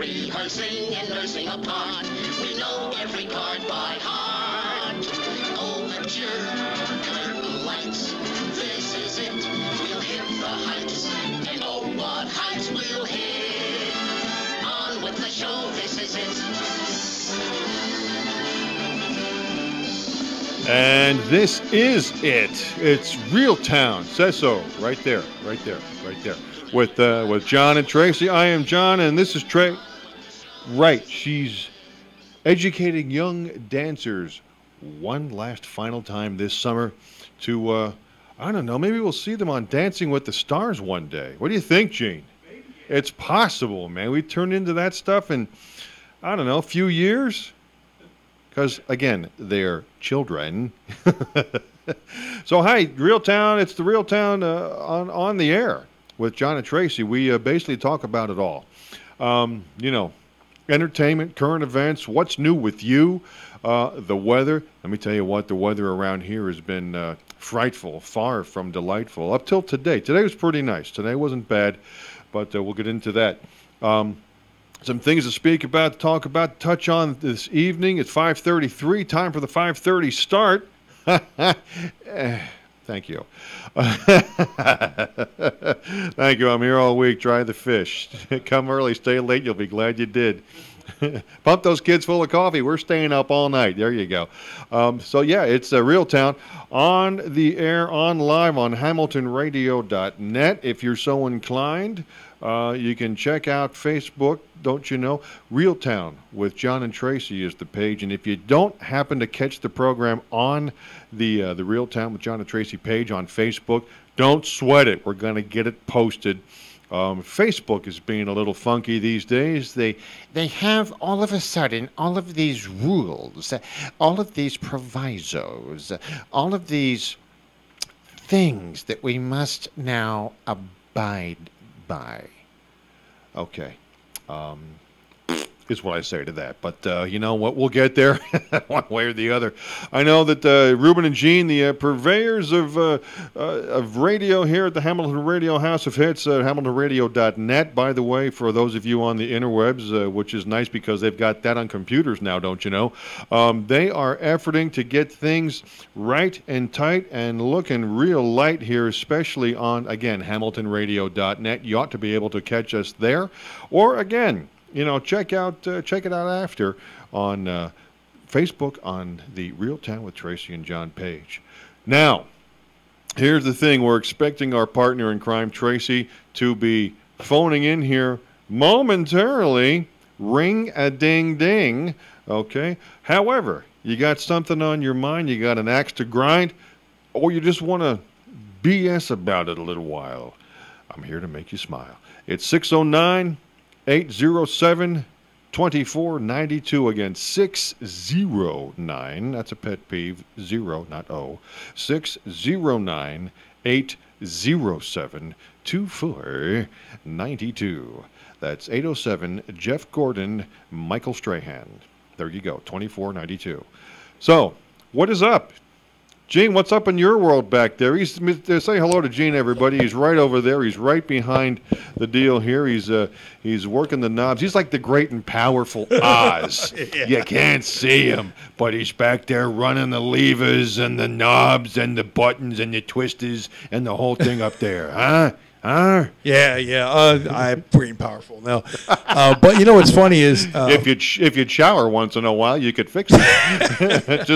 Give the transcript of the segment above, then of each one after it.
rehearsing and nursing a part. We know every part by heart. Overture, curtain lights, this is it. We'll hit the heights, and oh, what heights we'll hit. On with the show, this is it. And this is it. It's Realtown. Says so. Right there. Right there. Right there. With John and Tracy. I am John, and this is Trey. Right. She's educating young dancers one last final time this summer to, I don't know, maybe we'll see them on Dancing with the Stars one day. What do you think, Gene? Maybe. It's possible, man. We turned into that stuff in, I don't know, a few years. Because, again, they're children. So, hi, Realtown. It's the Realtown on the air with John and Tracy. We basically talk about it all. Entertainment, current events, what's new with you, the weather. Let me tell you what, the weather around here has been frightful, far from delightful, up till today. Today was pretty nice. Today wasn't bad, but we'll get into that. Some things to speak about, talk about, touch on this evening. It's 5:33, time for the 5:30 start. Thank you. Thank you. I'm here all week. Try the fish. Come early, stay late. You'll be glad you did. Pump those kids full of coffee. We're staying up all night. There you go. It's Realtown on the air, on live on HamiltonRadio.net. If you're so inclined, you can check out Facebook. Don't you know? Realtown with John and Tracy is the page. And if you don't happen to catch the program on the Realtown with John and Tracy page on Facebook, don't sweat it. We're going to get it posted. Facebook is being a little funky these days. They have all of a sudden all of these rules, all of these provisos, all of these things that we must now abide by. Okay. Is what I say to that. But you know what? We'll get there one way or the other. I know that Ruben and Gene, the purveyors of radio here at the Hamilton Radio House of Hits, HamiltonRadio.net, by the way, for those of you on the interwebs, which is nice because they've got that on computers now, don't you know? They are efforting to get things right and tight and looking real light here, especially on, again, HamiltonRadio.net. You ought to be able to catch us there. Or, again, check it out after on Facebook on the Realtown with Tracy and John page. Now, here's the thing. We're expecting our partner in crime, Tracy, to be phoning in here momentarily. Ring-a-ding-ding. Okay? However, you got something on your mind, you got an axe to grind, or you just want to BS about it a little while, I'm here to make you smile. It's 609 807-2492. Again, 609. That's a pet peeve. 0, not O. 609-807-2492. That's 807 Jeff Gordon, Michael Strahan. There you go, 2492. So, what is up? Gene, what's up in your world back there? Say hello to Gene, everybody. He's right over there. He's right behind the deal here. He's working the knobs. He's like the great and powerful Oz. Yeah. You can't see him, but he's back there running the levers and the knobs and the buttons and the twisters and the whole thing up there. Huh? Yeah. I'm pretty powerful now. But you know what's funny is if you'd shower once in a while, you could fix it.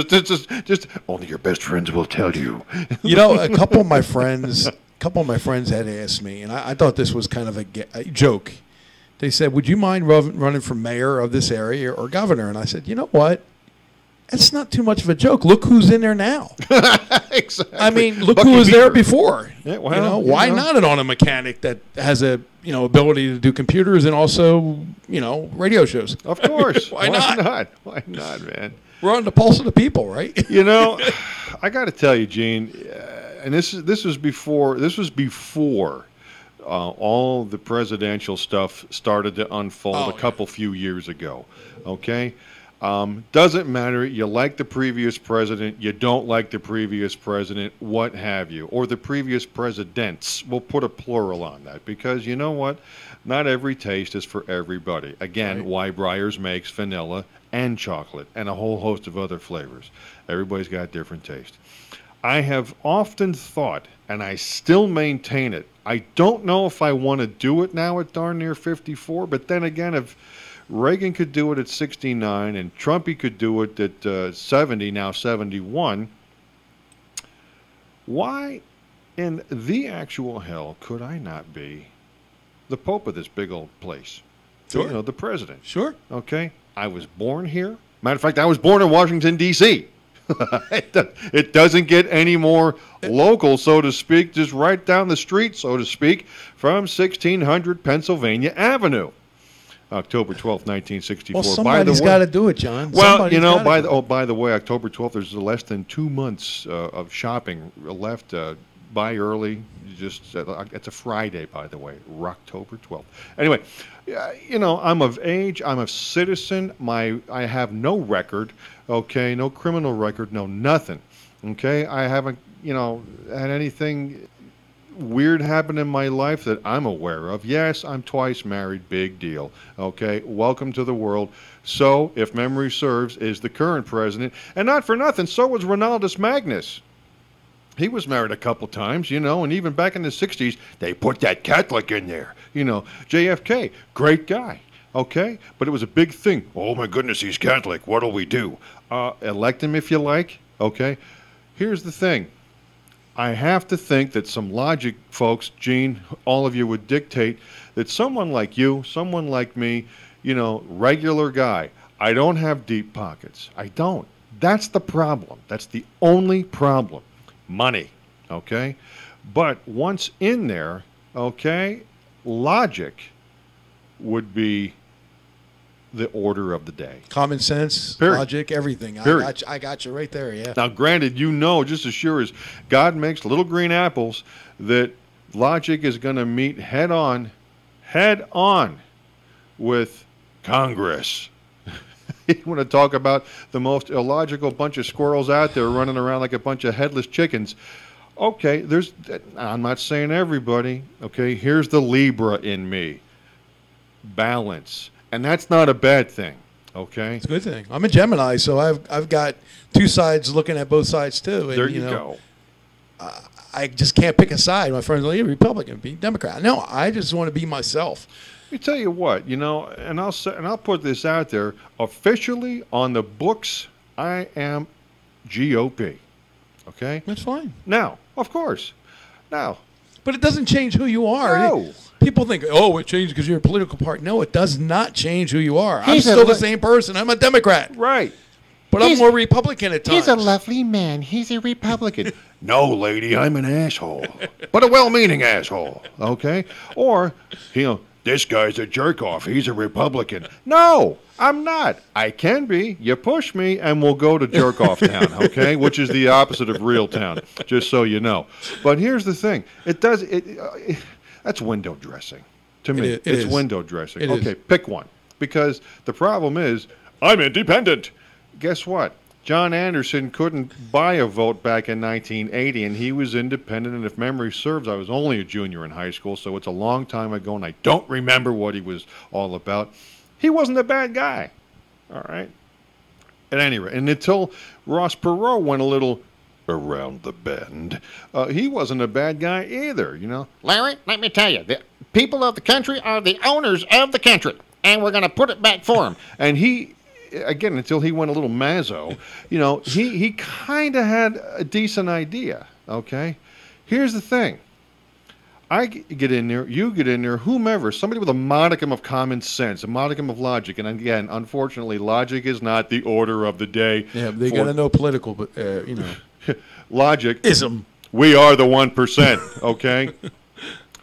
just only your best friends will tell you. A couple of my friends had asked me, and I thought this was kind of a joke. They said, "Would you mind running for mayor of this area or governor?" And I said, "You know what? It's not too much of a joke. Look who's in there now." Exactly. I mean, look who was there before. Yeah, well, why not it on a mechanic that has a ability to do computers and also radio shows? Of course. Why not? Why not, man? We're on the pulse of the people, right? I got to tell you, Gene, and this was before all the presidential stuff started to unfold a few years ago. Okay. Doesn't matter. You like the previous president. You don't like the previous president. What have you. Or the previous presidents. We'll put a plural on that. Because you know what? Not every taste is for everybody. Again, Right. Breyers makes vanilla and chocolate and a whole host of other flavors. Everybody's got different taste. I have often thought, and I still maintain it, I don't know if I want to do it now at darn near 54, but then again, if Reagan could do it at 69 and Trumpy could do it at 70, now 71, why in the actual hell could I not be the Pope of this big old place? Sure. You know, the president. Sure. Okay? I was born here. Matter of fact, I was born in Washington, D.C. It doesn't get any more local, so to speak, just right down the street, so to speak, from 1600 Pennsylvania Avenue. October 12th, 1964. Well, somebody's got to do it, John. Well, Somebody's you know, gotta do it. by the way, October 12th, there's less than 2 months of shopping left. Buy early. Just it's a Friday, by the way, October 12th. Anyway, you know, I'm of age. I'm a citizen. I have no record. Okay, no criminal record. No nothing. Okay, I haven't, you know, had anything weird happen in my life that I'm aware of. Yes, I'm twice married. Big deal. Okay, welcome to the world. So, if memory serves, is the current president, and not for nothing, so was Ronaldus Magnus. He was married a couple times, you know, and even back in the 60s, they put that Catholic in there. You know, JFK, great guy, okay? But it was a big thing. Oh, my goodness, he's Catholic. What'll we do? Elect him if you like, okay? Here's the thing. I have to think that some logic, folks, Gene, all of you would dictate that someone like you, someone like me, you know, regular guy, I don't have deep pockets. I don't. That's the problem. That's the only problem. Money, okay? But once in there, okay, logic would be the order of the day. Common sense, Period. logic, everything. Period. I got you right there, yeah. Now, granted, you know just as sure as God makes little green apples that logic is going to meet head on with Congress. You want to talk about the most illogical bunch of squirrels out there running around like a bunch of headless chickens. Okay, I'm not saying everybody. Okay, here's the Libra in me. Balance. And that's not a bad thing. Okay? It's a good thing. I'm a Gemini, so I've got two sides looking at both sides too. And, There you go. I just can't pick a side. My friends are like, Republican, be Democrat. No, I just want to be myself. Let me tell you what, you know, and I'll put this out there. Officially on the books, I am GOP. Okay? That's fine. Now, of course. Now. But it doesn't change who you are. No. People think, oh, it changed because you're a political party. No, it does not change who you are. He's I'm still the same person. I'm a Democrat. Right. But I'm more Republican at times. He's a lovely man. He's a Republican. No, lady, I'm an asshole. But a well-meaning asshole. Okay? Or, you know, this guy's a jerk-off. He's a Republican. No, I'm not. I can be. You push me, and we'll go to jerk-off town, okay? Which is the opposite of real town, just so you know. But here's the thing. That's window dressing. To me, It it's is. window dressing. It Okay, is. pick one. Because the problem is, I'm independent. Guess what? John Anderson couldn't buy a vote back in 1980, and he was independent. And if memory serves, I was only a junior in high school, so it's a long time ago, and I don't remember what he was all about. He wasn't a bad guy, all right? At any rate, and until Ross Perot went a little around the bend, he wasn't a bad guy either, you know? Larry, let me tell you, the people of the country are the owners of the country, and we're going to put it back for them. And he, again, until he went a little mazzo, you know, he kind of had a decent idea, okay? Here's the thing. I get in there, you get in there, whomever, somebody with a modicum of common sense, a modicum of logic. And again, unfortunately, logic is not the order of the day. Yeah, they got to know political, but, you know. Logic. Ism. We are the 1%, okay?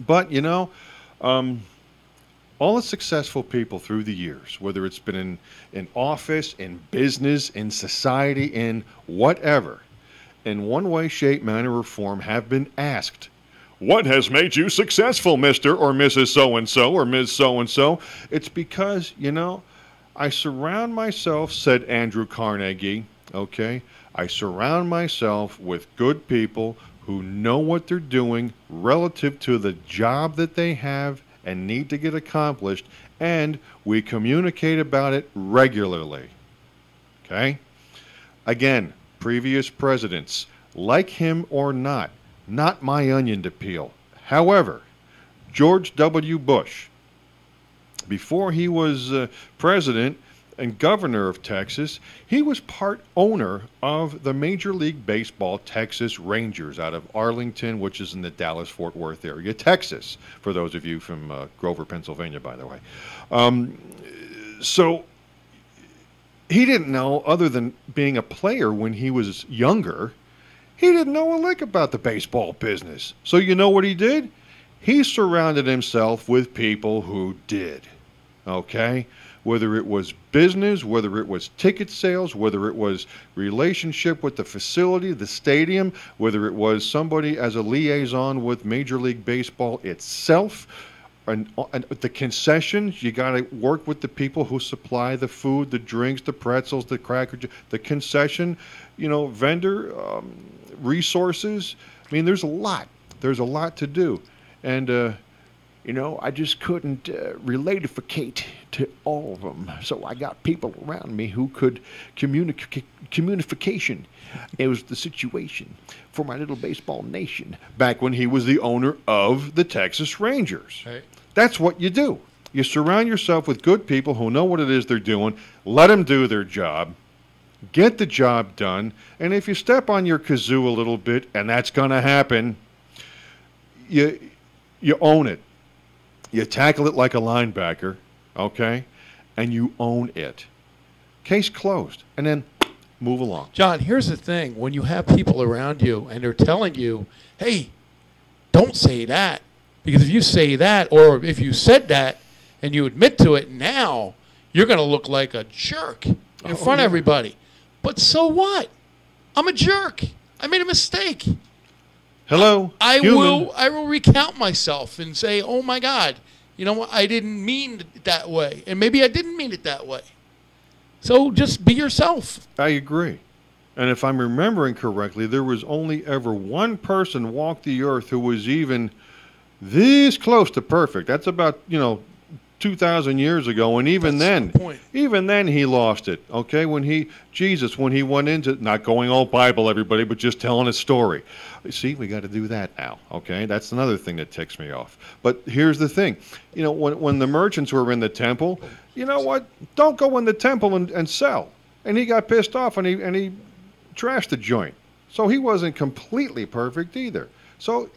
But, you know, all the successful people through the years, whether it's been in office, in business, in society, in whatever, in one way, shape, manner, or form, have been asked, what has made you successful, Mr. or Mrs. So-and-so or Ms. So-and-so? It's because, you know, I surround myself, said Andrew Carnegie, okay? I surround myself with good people who know what they're doing relative to the job that they have and need to get accomplished, and we communicate about it regularly. Okay? Again, previous presidents, like him or not my onion to peel. However, George W. Bush, before he was president and governor of Texas, he was part owner of the Major League Baseball Texas Rangers out of Arlington, which is in the Dallas-Fort Worth area, Texas, for those of you from Grover, Pennsylvania, by the way. So he didn't know, other than being a player when he was younger, he didn't know a lick about the baseball business. So you know what he did? He surrounded himself with people who did. Okay? Whether it was business, whether it was ticket sales, whether it was relationship with the facility, the stadium, whether it was somebody as a liaison with Major League Baseball itself, and the concessions, you got to work with the people who supply the food, the drinks, the pretzels, the crackers, the concession, vendor resources. I mean, there's a lot. There's a lot to do. And, I just couldn't relatificate to all of them. So I got people around me who could communication. It was the situation for my little baseball nation back when he was the owner of the Texas Rangers. Right. That's what you do. You surround yourself with good people who know what it is they're doing. Let them do their job. Get the job done. And if you step on your kazoo a little bit, and that's going to happen, you own it. You tackle it like a linebacker, okay? And you own it. Case closed. And then move along. John, here's the thing. When you have people around you and they're telling you, hey, don't say that. Because if you say that, or if you said that and you admit to it now, you're going to look like a jerk in front of everybody. But so what? I'm a jerk. I made a mistake. Hello, I will recount myself and say, oh, my God, you know what? I didn't mean it that way. And maybe I didn't mean it that way. So just be yourself. I agree. And if I'm remembering correctly, there was only ever one person walk the earth who was even this close to perfect. That's about, 2,000 years ago. And even then he lost it. Okay. When he went into, not going all Bible, everybody, but just telling a story. See, we got to do that now. Okay. That's another thing that ticks me off. But here's the thing, when the merchants were in the temple, you know what? Don't go in the temple and sell. And he got pissed off and he trashed the joint. So he wasn't completely perfect either. So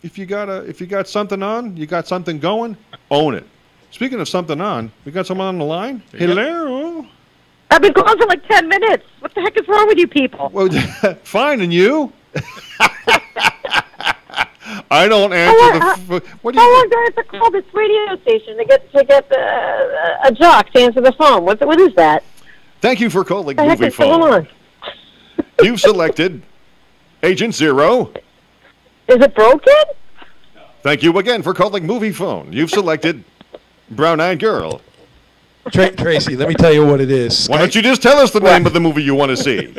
if you got something on, you got something going, own it. Speaking of something on, we got someone on the line? Hello? I've been gone for like 10 minutes. What the heck is wrong with you people? Well, fine, and you? I don't answer what do you? How long do I have to call this radio station to get a jock to answer the phone? What is that? Thank you for calling What the heck Movie is going Phone. on? You've selected Agent Zero. Is it broken? Thank you again for calling Movie Phone. You've selected Brown-Eyed Girl. Tracy, let me tell you what it is. Why don't you just tell us the name of the movie you want to see?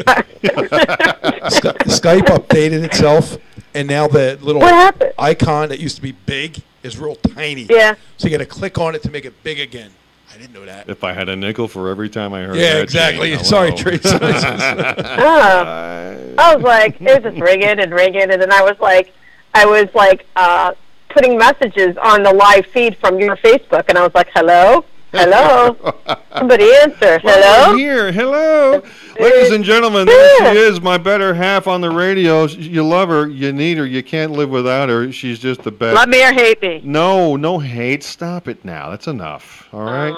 Skype updated itself, and now the little What happened? icon that used to be big is real tiny. Yeah. So you got to click on it to make it big again. I didn't know that. If I had a nickel for every time I heard that. Yeah, exactly. Jane, Sorry, know. Tracy. I was like, it was just ringing, and then I was like, putting messages on the live feed from your Facebook, and I was like, hello? Somebody answer. Hello? I'm here. Hello. Ladies and gentlemen, there she is, my better half on the radio. You love her. You need her. You can't live without her. She's just the best. Love me or hate me? No hate. Stop it now. That's enough. All right?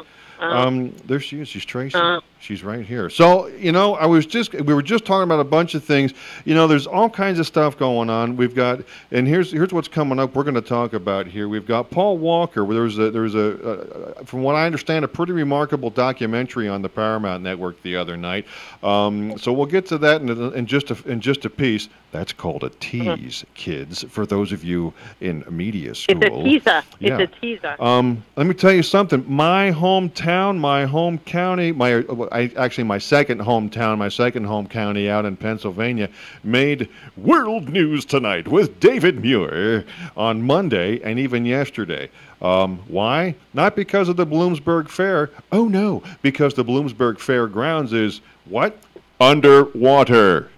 There she is. She's Tracy. She's right here. So, we were just talking about a bunch of things. There's all kinds of stuff going on. We've got, and here's what's coming up. We're going to talk about here. We've got Paul Walker. There was from what I understand, a pretty remarkable documentary on the Paramount Network the other night. So we'll get to that in just a piece. That's called a tease, kids. For those of you in media school, it's a teaser. Yeah. It's a teaser. Let me tell you something. My hometown, my home county, my second hometown, my second home county out in Pennsylvania, made world news tonight with David Muir on Monday and even yesterday. Why? Not because of the Bloomsburg Fair. Oh no, because the Bloomsburg Fairgrounds is what? Underwater.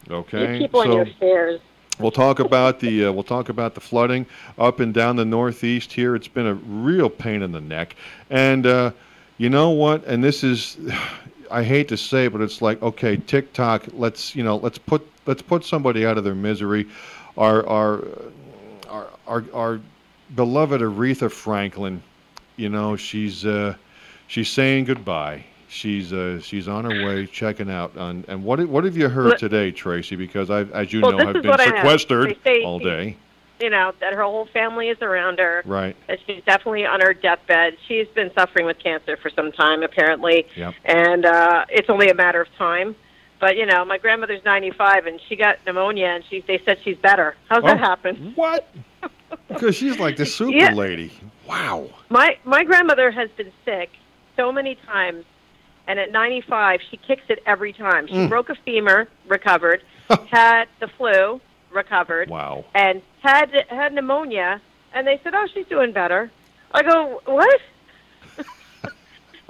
Okay. You keep on your fairs. We'll talk about the flooding up and down the Northeast here. It's been a real pain in the neck. And you know what? And this is, I hate to say it, but it's like, okay, TikTok. Let's put somebody out of their misery. Our beloved Aretha Franklin. She's saying goodbye. She's on her way, checking out. And what have you heard today, Tracy? Because as you know, have been sequestered all day. That her whole family is around her. Right. That she's definitely on her deathbed. She's been suffering with cancer for some time, apparently. Yep. And it's only a matter of time. But, my grandmother's 95, and she got pneumonia, and they said she's better. How's that happen? What? Because she's like the super lady. Wow. My grandmother has been sick so many times. And at 95, she kicks it every time. She broke a femur, recovered, had the flu, recovered, wow, and had pneumonia. And they said, "Oh, she's doing better." I go, "What?"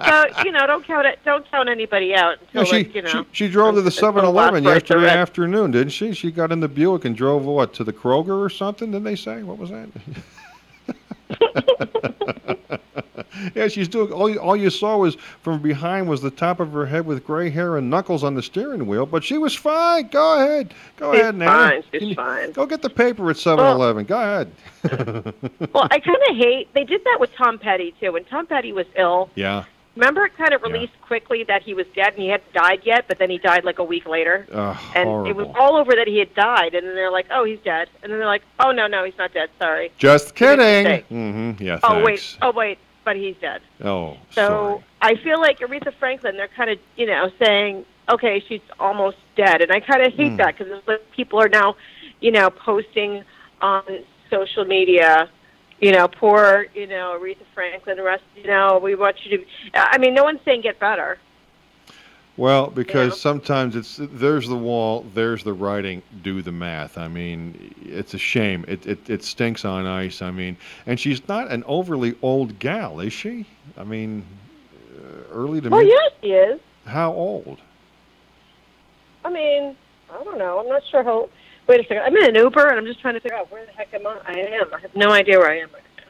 So don't count anybody out until she drove to the 7-Eleven yesterday afternoon, didn't she? She got in the Buick and drove to the Kroger or something. Didn't they say? What was that? Yeah, she's doing. All you saw was from behind was the top of her head with gray hair and knuckles on the steering wheel. But she was fine. Go ahead, Nana. She's fine. Go get the paper at 7-Eleven. Go ahead. Well, I kind of hate they did that with Tom Petty too. When Tom Petty was ill. Yeah. Remember, it kind of released quickly that he was dead, and he hadn't died yet, but then he died like a week later. And horrible. It was all over that he had died, and then they're like, "Oh, he's dead," and then they're like, "Oh, no, he's not dead. Sorry." Just kidding. Mm-hmm. Yeah. Thanks. Oh wait, but he's dead. Oh. So sorry. I feel like Aretha Franklin, they're kind of saying, "Okay, she's almost dead," and I kind of hate that because people are now, posting on social media. Poor, Aretha Franklin, we want you to... no one's saying get better. Well, because sometimes there's the wall, there's the writing, do the math. It's a shame. It stinks on ice. And she's not an overly old gal, is she? Early to mid... Well, yes, she is. How old? I don't know. I'm not sure how... Wait a second. I'm in an Uber, and I'm just trying to figure out where the heck I am. I have no idea where I am right now.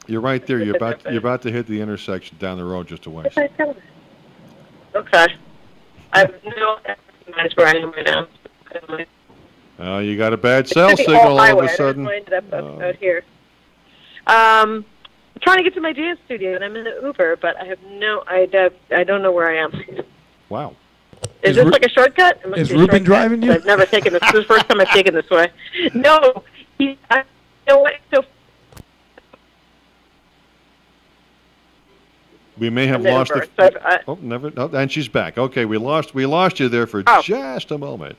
You're right there. You're about to hit the intersection down the road just a ways. Okay. I have no idea where I am right now. You got a bad cell signal all of a sudden. Out here. I'm trying to get to my dance studio, and I'm in an Uber, but I have I don't know where I am. Wow. Is this like a shortcut? Is Ruben driving you? I've never taken this. This is the first time I've taken this way. No. You know what? So we may have lost the... never. Oh, and she's back. Okay, we lost you there for just a moment.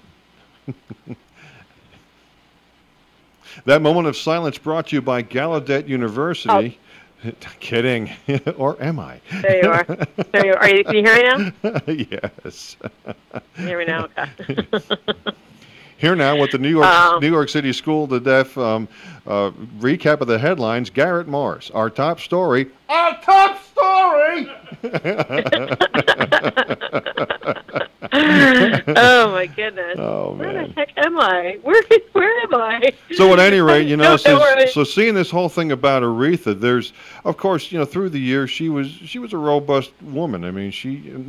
That moment of silence brought to you by Gallaudet University. Kidding. Or am I? There you are. Can you hear me now? Yes. Can you hear me now? Okay. Here now with the New York City School of the Deaf recap of the headlines. Garrett Morris, our top story. Our top story! Oh, my goodness. Oh, man. Where the heck am I? Where am I? So at any rate, so seeing this whole thing about Aretha, there's, of course, through the years, she was a robust woman.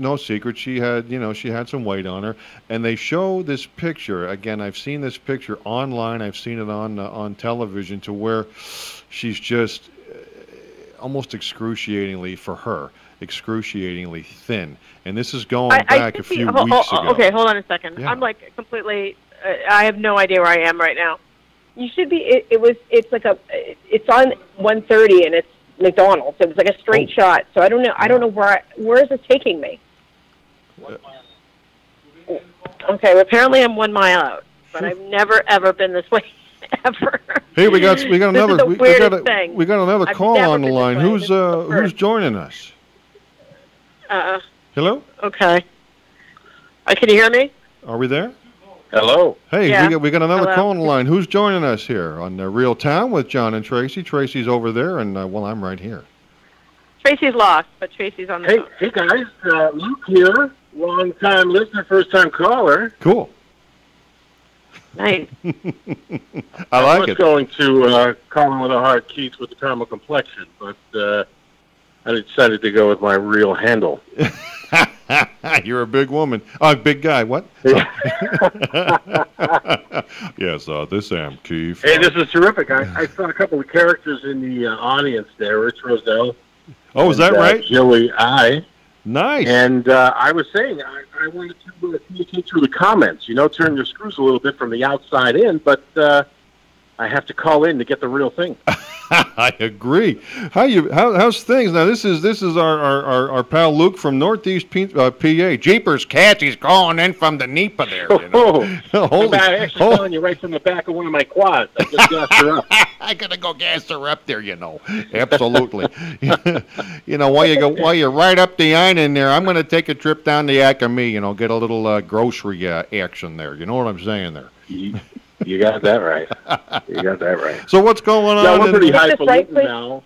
No secret, she had some weight on her. And they show this picture. Again, I've seen this picture online. I've seen it on television to where she's just almost excruciatingly for her. excruciatingly thin. And this is going back a few weeks ago. Okay, hold on a second. Yeah. I'm like completely. I have no idea where I am right now. You should be. It's on 130 and it's McDonald's. It was like a straight shot. So I don't know. I don't know where is it taking me. Okay, well, apparently I'm 1 mile out, but I've never ever been this way ever. Hey, we got another This is the weirdest thing. We got another I've call never on the been this line. way. This is the Who's first. joining us? Hello? Okay. Can you hear me? Are we there? Hello. Hey, Yeah. we got another Hello. call on the line. Who's joining us here on Realtown with John and Tracy? Tracy's over there, and I'm right here. Tracy's lost, but Tracy's on the phone. Hey guys, Luke here, long-time listener, first-time caller. Cool. Nice. I like was it. going to call in with a hard Keats with the caramel complexion, but I decided to go with my real handle. You're a big woman. Big guy. What? Yes, this am Keith. Hey, this is terrific. I saw a couple of characters in the audience there, Rich Roselle. Oh, is that right? Joey I. Nice. And I was saying, I wanted to communicate through the comments. Turn your screws a little bit from the outside in, but I have to call in to get the real thing. I agree. How's things now? This is our pal Luke from Northeast PA. Jeepers cats, he's calling in from the NEPA there. I'm actually calling you right from the back of one of my quads. I just gassed her up. I gotta go gas her up there. Absolutely. While you're right up the iron in there, I'm gonna take a trip down to Acme. Get a little grocery action there. You know what I'm saying there? You got that right. You got that right. So what's going on? No, we're pretty highfalutin now.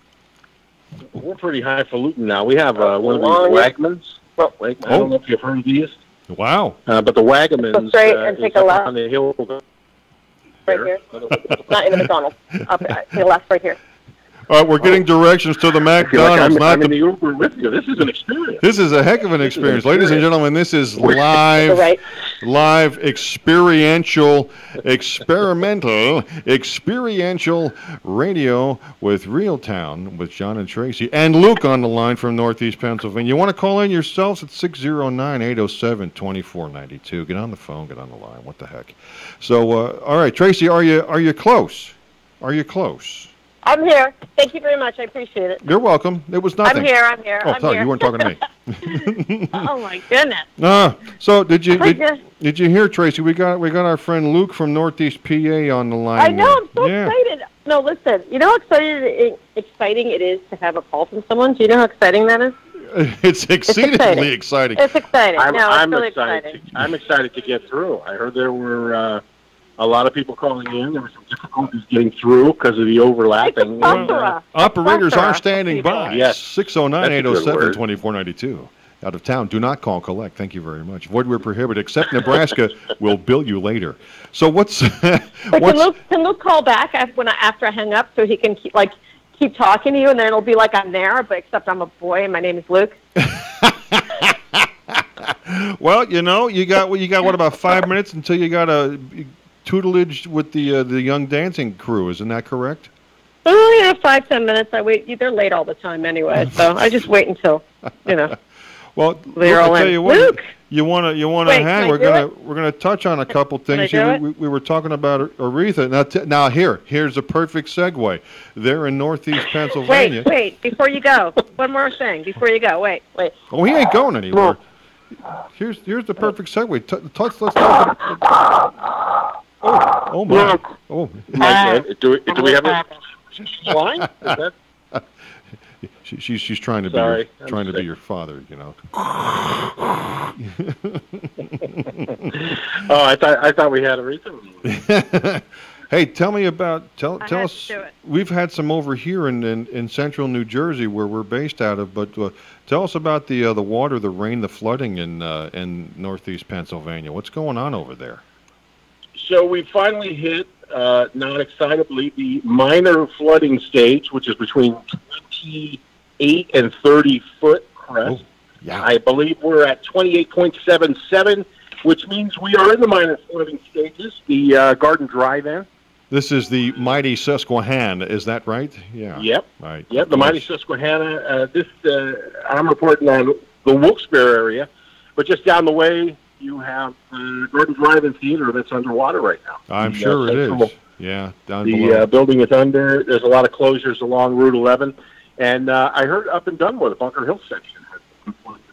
We're pretty highfalutin now. We have one of these Wagmans. I don't know if you've heard of these. Wow. But the Wagamans Go straight and take a is up left. on the hill. Right here. Not in the McDonald's. Up to the left right here. All right, we're getting directions to the I feel like McDonald's. I'm in the Uber with you. This is an experience. This is a heck of an experience. Ladies and gentlemen, this is live, experiential radio with Realtown with John and Tracy. And Luke on the line from Northeast Pennsylvania. You want to call in yourselves at 609-807-2492. Get on the phone, get on the line. What the heck? So, all right, Tracy, are you close? Are you close? I'm here. Thank you very much. I appreciate it. You're welcome. It was nothing. I'm here. Oh, I'm sorry, here. you weren't talking to me. Oh my goodness. So did you hear, Tracy? We got our friend Luke from Northeast PA on the line. I know. I'm so excited. No, listen. You know how exciting it is to have a call from someone? Do you know how exciting that is? It's exceedingly exciting. It's exciting. I'm really excited. exciting. I'm excited to get through. I heard there were a lot of people calling in. There were some difficulties getting through because of the overlapping. Operators are standing by. Yes. 609-807-2492. Out of town, do not call collect. Thank you very much. Void where prohibited, except Nebraska will bill you later. So what's... Can Luke call back after I hang up so he can keep talking to you, and then it'll be like I'm there, but except I'm a boy and my name is Luke? Well, you got what, about 5 minutes until you got a tutelage with the young dancing crew. Isn't that correct? Oh, yeah, 5-10 minutes. I wait. They're late all the time anyway, so I just wait until, Well, they're all I'll tell in. you what. Luke! You want to hang? We're gonna touch on a couple things here. We were talking about Aretha. Now here's a perfect segue. They're in Northeast Pennsylvania. Wait! Before you go, one more thing. Before you go, wait. Oh, he ain't going anywhere. Here's the perfect segue. Let's talk. Oh my! Oh. Do we have a line? She's trying to be your father, Oh, I thought we had a reason. Hey, tell us. Do it. We've had some over here in central New Jersey where we're based out of, but tell us about the water, the rain, the flooding in Northeast Pennsylvania. What's going on over there? So we finally hit, not excitably, the minor flooding stage, which is between 28 and 30 foot crest. Oh, yeah. I believe we're at 28.77, which means we are in the minor flooding stages. The Garden Drive-In This is the mighty Susquehanna. Is that right? Yeah. Yep. Right. Yep, the mighty Susquehanna. I'm reporting on the Wilkes-Barre area, but just down the way, you have the Gordon Drive-In Theater that's underwater right now. I'm sure it is. Yeah, down the below. Building is under. There's a lot of closures along Route 11, and I heard up in Dunmore, the Bunker Hill section.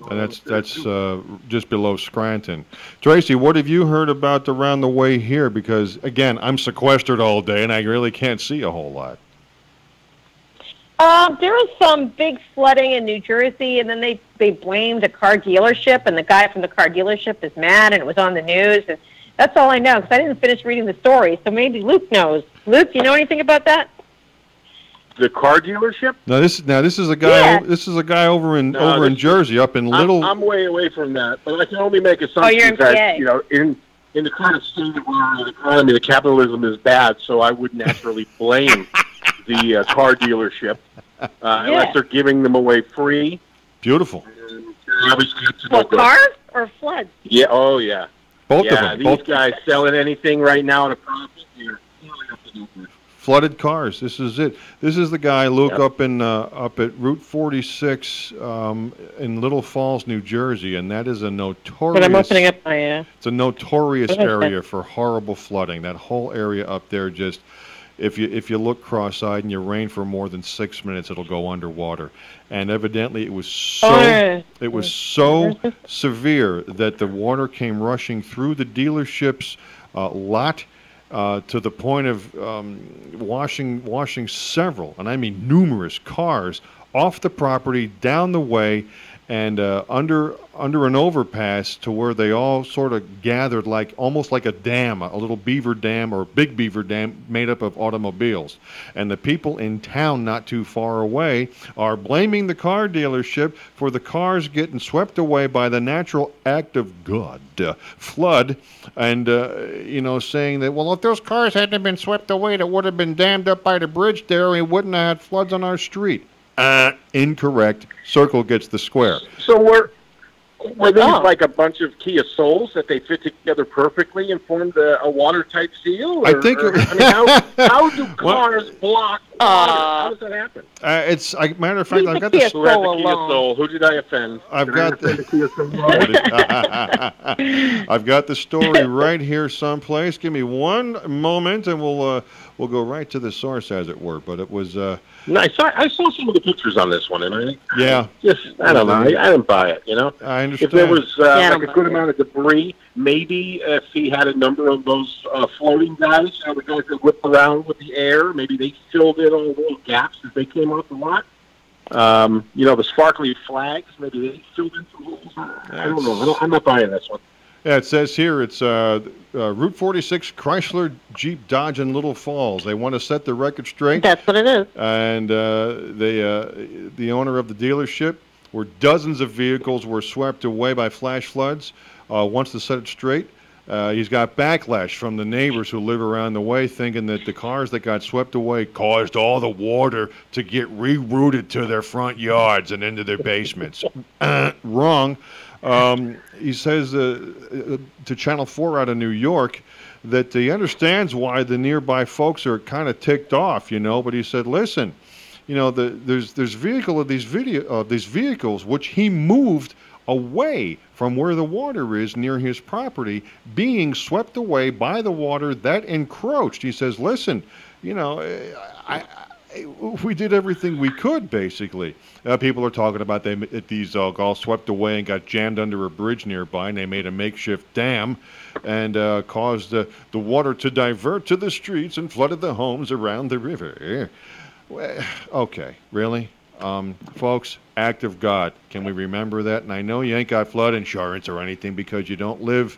And that's just below Scranton. Tracy, what have you heard about around the way here? Because, again, I'm sequestered all day, and I really can't see a whole lot. There was some big flooding in New Jersey, and then they blamed a car dealership, and the guy from the car dealership is mad, and it was on the news. And that's all I know, because I didn't finish reading the story, so maybe Luke knows. Luke, do you know anything about that? The car dealership? No, this is a guy. Yeah. This is a guy over in Jersey, up in Little. I'm way away from that, but I can only make assumptions you're in that PA. In the current state of the economy, the capitalism is bad. So I would naturally blame the car dealership unless they're giving them away free. Beautiful. Well, cars or floods? Yeah. Oh, yeah. Both of them. These guys selling anything right now at a profit. Flooded cars. This is it. This is the guy, Luke, up at Route 46 in Little Falls, New Jersey, and that is a notorious. But I'm opening up my. It's a notorious area for horrible flooding. That whole area up there, just if you look cross-eyed and you rain for more than 6 minutes, it'll go underwater. And evidently, it was so severe that the water came rushing through the dealership's lot. To the point of washing several, and I mean numerous, cars off the property, down the way, and under an overpass to where they all sort of gathered almost like a dam, a little beaver dam or a big beaver dam made up of automobiles. And the people in town not too far away are blaming the car dealership for the cars getting swept away by the natural act of God, flood, and saying that, well, if those cars hadn't been swept away, that would have been dammed up by the bridge there, and we wouldn't have had floods on our street. Incorrect. Circle gets the square. So were these like a bunch of Kia Souls that they fit together perfectly and formed a watertight seal? I think. How do cars block water? How does that happen? It's a matter of fact. I've got the Kia Soul. Who did I offend? I've got the story right here someplace. Give me one moment, and we'll go right to the source, as it were. But it was. Nice. I saw some of the pictures on this one, and I don't know. I didn't buy it. I understand. If there was like a good amount of debris, maybe if he had a number of those floating guys, the guys that whip around with the air, maybe they filled in all the little gaps as they came off the lot. The sparkly flags, maybe they filled in some holes. I don't know. I'm not buying this one. Yeah, it says here it's Route 46 Chrysler Jeep Dodge in Little Falls. They want to set the record straight. That's what it is. And the owner of the dealership, where dozens of vehicles were swept away by flash floods, wants to set it straight. He's got backlash from the neighbors who live around the way, thinking that the cars that got swept away caused all the water to get rerouted to their front yards and into their basements. Wrong. He says to Channel 4 out of New York that he understands why the nearby folks are kind of ticked off, but he said, listen, there's these vehicles which he moved away from where the water is near his property, being swept away by the water that encroached. He says, listen, we did everything we could, basically. People are talking about these all swept away and got jammed under a bridge nearby, and they made a makeshift dam and caused the water to divert to the streets and flooded the homes around the river. Okay, really? Folks, act of God. Can we remember that? And I know you ain't got flood insurance or anything because you don't live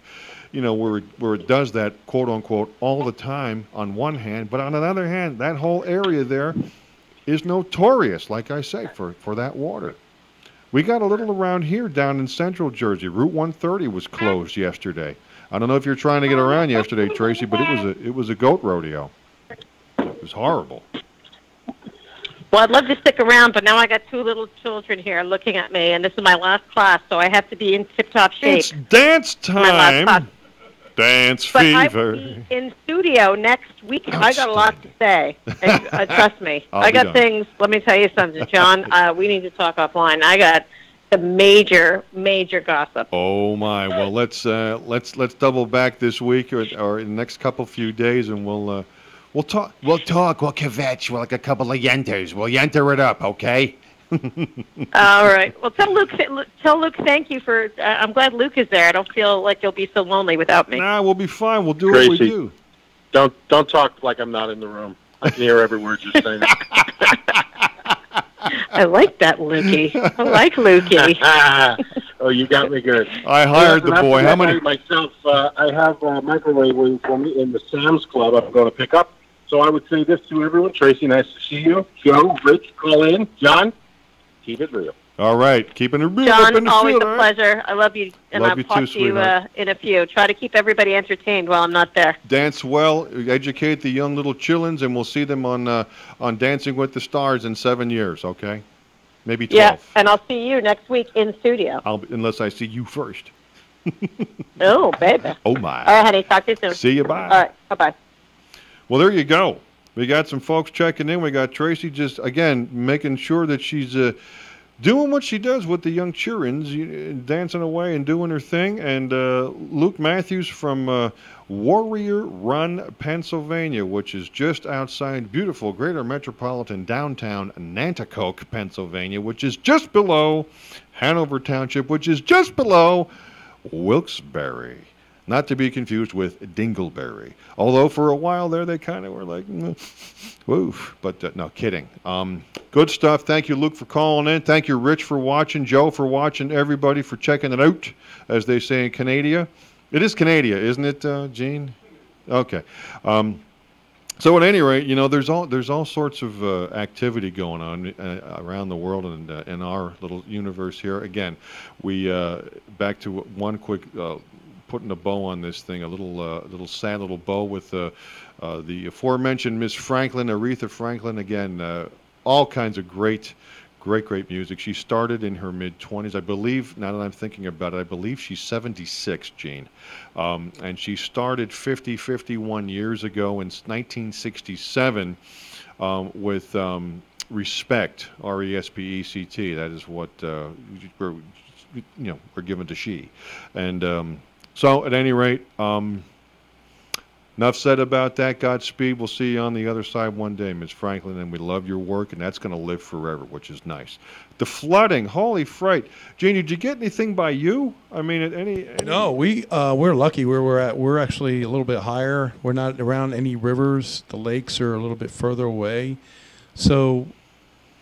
where it does that, quote unquote, all the time on one hand, but on another hand, that whole area there is notorious, like I say, for that water. We got a little around here down in central Jersey. Route 130 was closed yesterday. I don't know if you're trying to get around yesterday, Tracy, but it was a goat rodeo. It was horrible. Well, I'd love to stick around, but now I got two little children here looking at me, and this is my last class, so I have to be in tip-top shape. It's dance time. Dance But I will fever. be in studio next week. I got a lot to say. And, trust me. I'll I be got darned. things. Let me tell you something, John. We need to talk offline. I got some major, major gossip. Oh my! Well, let's double back this week or in the next few days, and we'll talk. We'll talk. We'll kvetch. We're like a couple of yenters. We'll yenter it up, okay? All right. Well, tell Luke thank you for. I'm glad Luke is there. I don't feel like you'll be so lonely without me. Nah, we'll be fine. We'll do what we Tracy. do. Don't talk like I'm not in the room. I can hear every word you're saying. I like that, Lukey. I like Lukey. Oh, you got me good. I hired the boy. How many? Myself, I have microwave waiting for me in the Sam's Club. I'm going to pick up. So I would say this to everyone: Tracy, nice to see you. Joe, Rich, call in. John, keep it real. All right, keeping it real up in John, the always field, a all right? pleasure. I love you, and Love I'll you talk too, to you sweetheart. in a few. Try to keep everybody entertained while I'm not there. Dance well, educate the young little chillins, and we'll see them on Dancing with the Stars in 7 years. Okay, maybe 12. Yeah, and I'll see you next week in studio. Unless I see you first. Oh, baby. Oh my! All right, honey. Talk to you soon. See you. Bye. All right. Bye-bye. Well, there you go. We got some folks checking in. We got Tracy just again making sure that she's doing what she does with the young children, dancing away and doing her thing. And Luke Matthews from Warrior Run, Pennsylvania, which is just outside beautiful greater metropolitan downtown Nanticoke, Pennsylvania, which is just below Hanover Township, which is just below Wilkes-Barre. Not to be confused with Dingleberry. Although for a while there they kind of were like, woof. But no, kidding. Good stuff. Thank you, Luke, for calling in. Thank you, Rich, for watching. Joe, for watching. Everybody for checking it out, as they say in Canada. It is Canada, isn't it, Gene? Okay. So at any rate, there's all sorts of activity going on around the world and in our little universe here. Again, we back to one quick. Putting a bow on this thing, a little sad little bow with the aforementioned Miss Franklin, Aretha Franklin. Again, all kinds of great music. She started in her mid-20s, I believe. Now that I'm thinking about it, I believe she's 76, Gene, and she started 51 years ago in 1967 with Respect, RESPECT. That is what we're given to she, and. So, at any rate, enough said about that. Godspeed. We'll see you on the other side one day, Ms. Franklin, and we love your work, and that's going to live forever, which is nice. The flooding, holy fright. Gene, did you get anything by you? I mean, at any... No, we're lucky where we're at. We're actually a little bit higher. We're not around any rivers. The lakes are a little bit further away. So,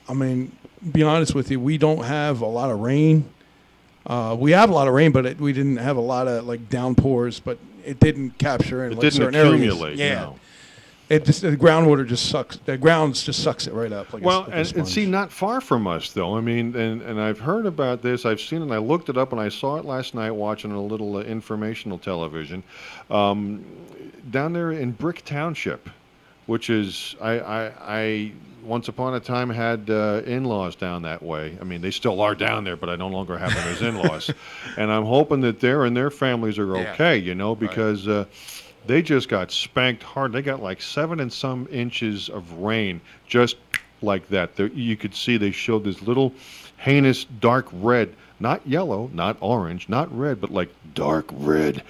I mean, be honest with you, we don't have a lot of rain. We have a lot of rain, but we didn't have a lot of downpours. But it didn't capture in certain accumulate, areas. Yeah, no. It just the groundwater just sucks. The ground just sucks it right up. And see, not far from us though. I mean, and I've heard about this. I've seen it. I looked it up, and I saw it last night watching a little informational television down there in Brick Township, which is I once upon a time had in-laws down that way. I mean, they still are down there, but I no longer have them as in-laws. And I'm hoping that they and their families are okay, because they just got spanked hard. They got like 7 and some inches of rain just like that. You could see they showed this little heinous dark red, not yellow, not orange, not red, but like dark red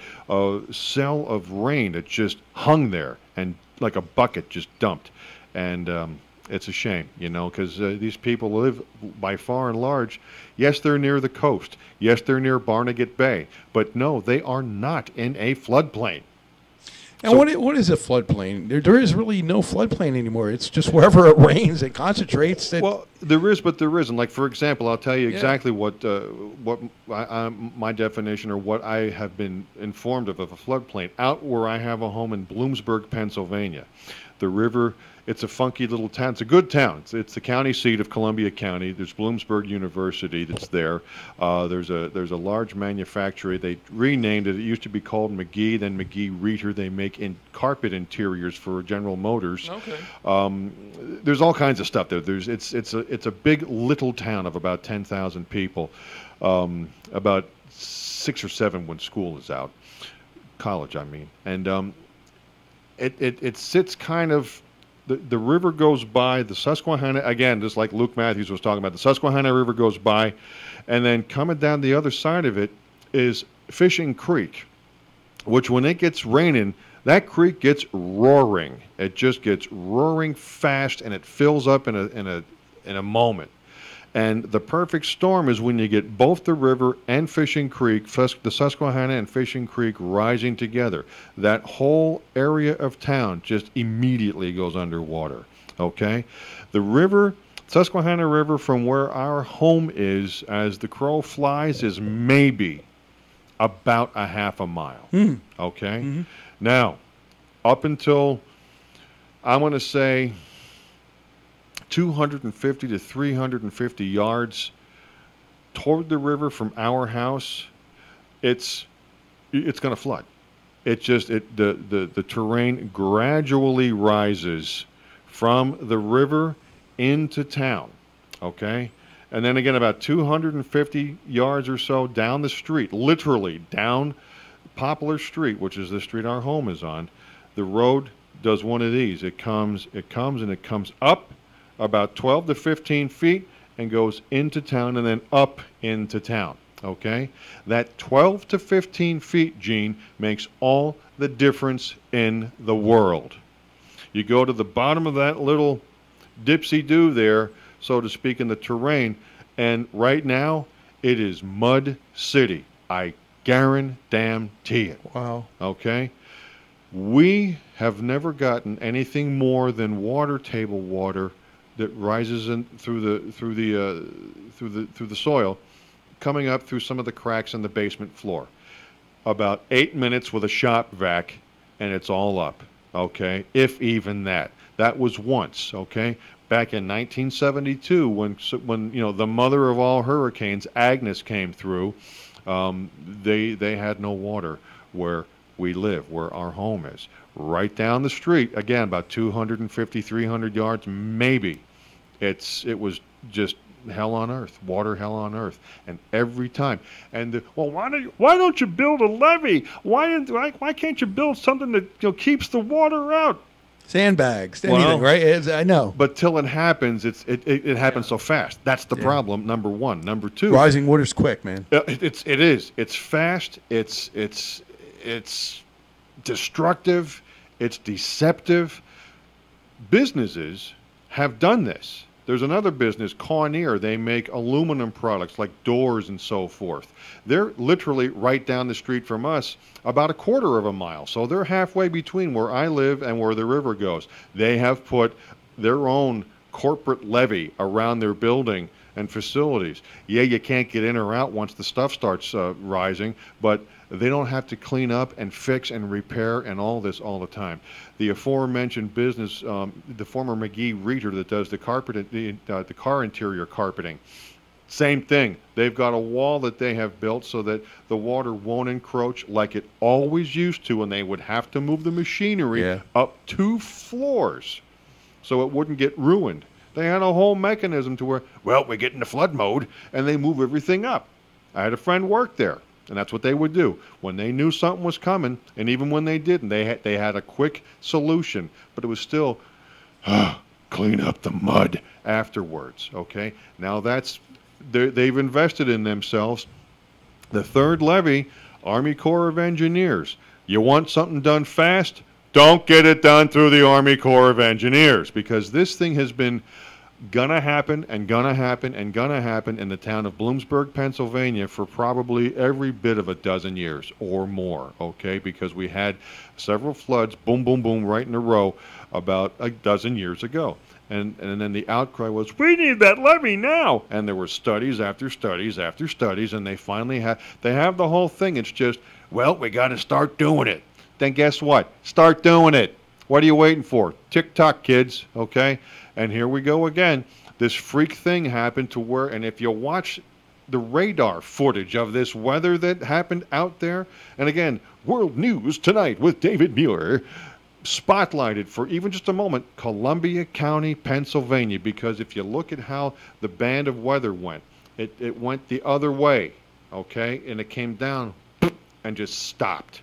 cell of rain that just hung there and like a bucket just dumped. And it's a shame, because these people live by far and large. Yes, they're near the coast. Yes, they're near Barnegat Bay. But no, they are not in a floodplain. And what is a floodplain? There is really no floodplain anymore. It's just wherever it rains, it concentrates. Well, there is, but there isn't. Like, for example, I'll tell you exactly what my definition or what I have been informed of a floodplain. Out where I have a home in Bloomsburg, Pennsylvania, the river. It's a funky little town. It's a good town. It's the county seat of Columbia County. There's Bloomsburg University that's there. There's a large manufacturer. They renamed it. It used to be called McGee, then McGee Reeter. They make carpet interiors for General Motors. Okay. There's all kinds of stuff there. It's a big little town of about 10,000 people. About 6 or 7 when school is out. college, I mean. And it sits kind of, the river goes by, the Susquehanna, again, just like Luke Matthews was talking about, the Susquehanna River goes by, and then coming down the other side of it is Fishing Creek, which when it gets raining, that creek gets roaring. It just gets roaring fast, and it fills up in a moment. And the perfect storm is when you get both the river and Fishing Creek, the Susquehanna and Fishing Creek rising together. That whole area of town just immediately goes underwater. Okay? The river, Susquehanna River, from where our home is, as the crow flies, is maybe about a half a mile. Okay? Mm-hmm. Now, up until, I'm going to say, 250 to 350 yards toward the river from our house, it's going to flood. The terrain gradually rises from the river into town. Okay? And then again, about 250 yards or so down the street, literally down Poplar Street, which is the street our home is on, the road does one of these. It comes up about 12 to 15 feet and goes into town and then up into town. Okay? That 12 to 15 feet, Gene, makes all the difference in the world. You go to the bottom of that little dipsy-do there, so to speak, in the terrain, and right now it is Mud City. I guarantee it. Wow. Okay? We have never gotten anything more than water table water that rises in through the soil, coming up through some of the cracks in the basement floor. About 8 minutes with a shop vac, and it's all up. Okay, if even that. That was once. Okay, back in 1972, when the mother of all hurricanes, Agnes, came through, they had no water where we live, where our home is. Right down the street, again, about 250, 300 yards, maybe. It was just hell on earth, water hell on earth, and every time. And why don't you build a levee? Why can't you build something that keeps the water out? Sandbags, anything, right? I know. But till it happens, it happens so fast. That's the problem. Number one. Number two. Rising water's quick, man. It is. It's fast. It's destructive. It's deceptive. Businesses have done this. There's another business, Carnier. They make aluminum products like doors and so forth. They're literally right down the street from us, about a quarter of a mile. So they're halfway between where I live and where the river goes. They have put their own corporate levee around their building and facilities. Yeah, you can't get in or out once the stuff starts rising, but they don't have to clean up and fix and repair and all this all the time. The aforementioned business, the former McGee Reader that does the car interior carpeting, same thing. They've got a wall that they have built so that the water won't encroach like it always used to, and they would have to move the machinery up 2 floors so it wouldn't get ruined. They had a whole mechanism to where, we get into flood mode, and they move everything up. I had a friend work there, and that's what they would do. When they knew something was coming, and even when they didn't, they had a quick solution, but it was still, clean up the mud afterwards, okay? Now they've invested in themselves. The third levee, Army Corps of Engineers. You want something done fast? Don't get it done through the Army Corps of Engineers, because this thing has been gonna happen and gonna happen and gonna happen in the town of Bloomsburg, Pennsylvania for probably every bit of a dozen years or more, okay? Because we had several floods, boom, boom, boom, right in a row about a dozen years ago. And then the outcry was, we need that levee now. And there were studies after studies after studies, and they finally have the whole thing. It's just, we got to start doing it. Then guess what? Start doing it. What are you waiting for? Tick-tock, kids, okay? And here we go again. This freak thing happened to where, and if you watch the radar footage of this weather that happened out there, and again, World News Tonight with David Muir, spotlighted for even just a moment Columbia County, Pennsylvania, because if you look at how the band of weather went, it went the other way, okay? And it came down and just stopped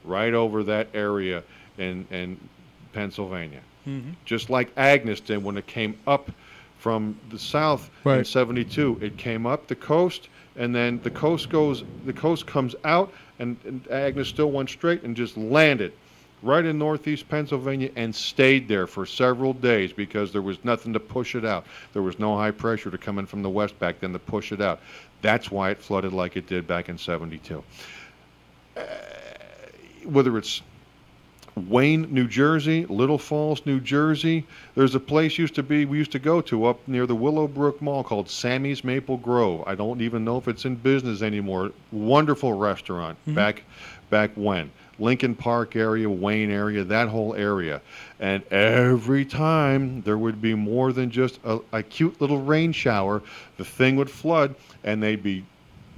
right over that area in Pennsylvania. Mm-hmm. Just like Agnes did when it came up from the south in Right. '72. It came up the coast, and then the coast comes out, and Agnes still went straight and just landed right in northeast Pennsylvania and stayed there for several days because there was nothing to push it out. There was no high pressure to come in from the west back then to push it out. That's why it flooded like it did back in '72. Whether it's Wayne, New Jersey, Little Falls, New Jersey. There's a place we used to go to up near the Willowbrook Mall called Sammy's Maple Grove. I don't even know if it's in business anymore. Wonderful restaurant back when. Lincoln Park area, Wayne area, that whole area. And every time there would be more than just a cute little rain shower, the thing would flood and they'd be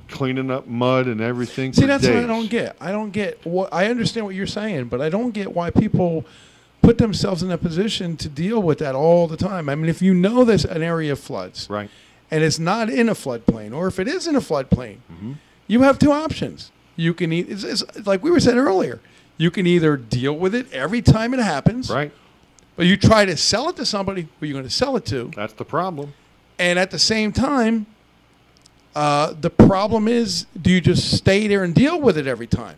cleaning up mud and everything. See, for that's days. what I don't get. I don't get what I understand what you're saying, but I don't get why people put themselves in a position to deal with that all the time. I mean, if you know there's an area floods, Right. and it's not in a floodplain, or if it is in a floodplain, you have two options. You can it's like we were saying earlier. You can either deal with it every time it happens, Right. but you try to sell it to somebody who you're going to sell it to, That's the problem. and at the same time, the problem is, do you just stay there and deal with it every time?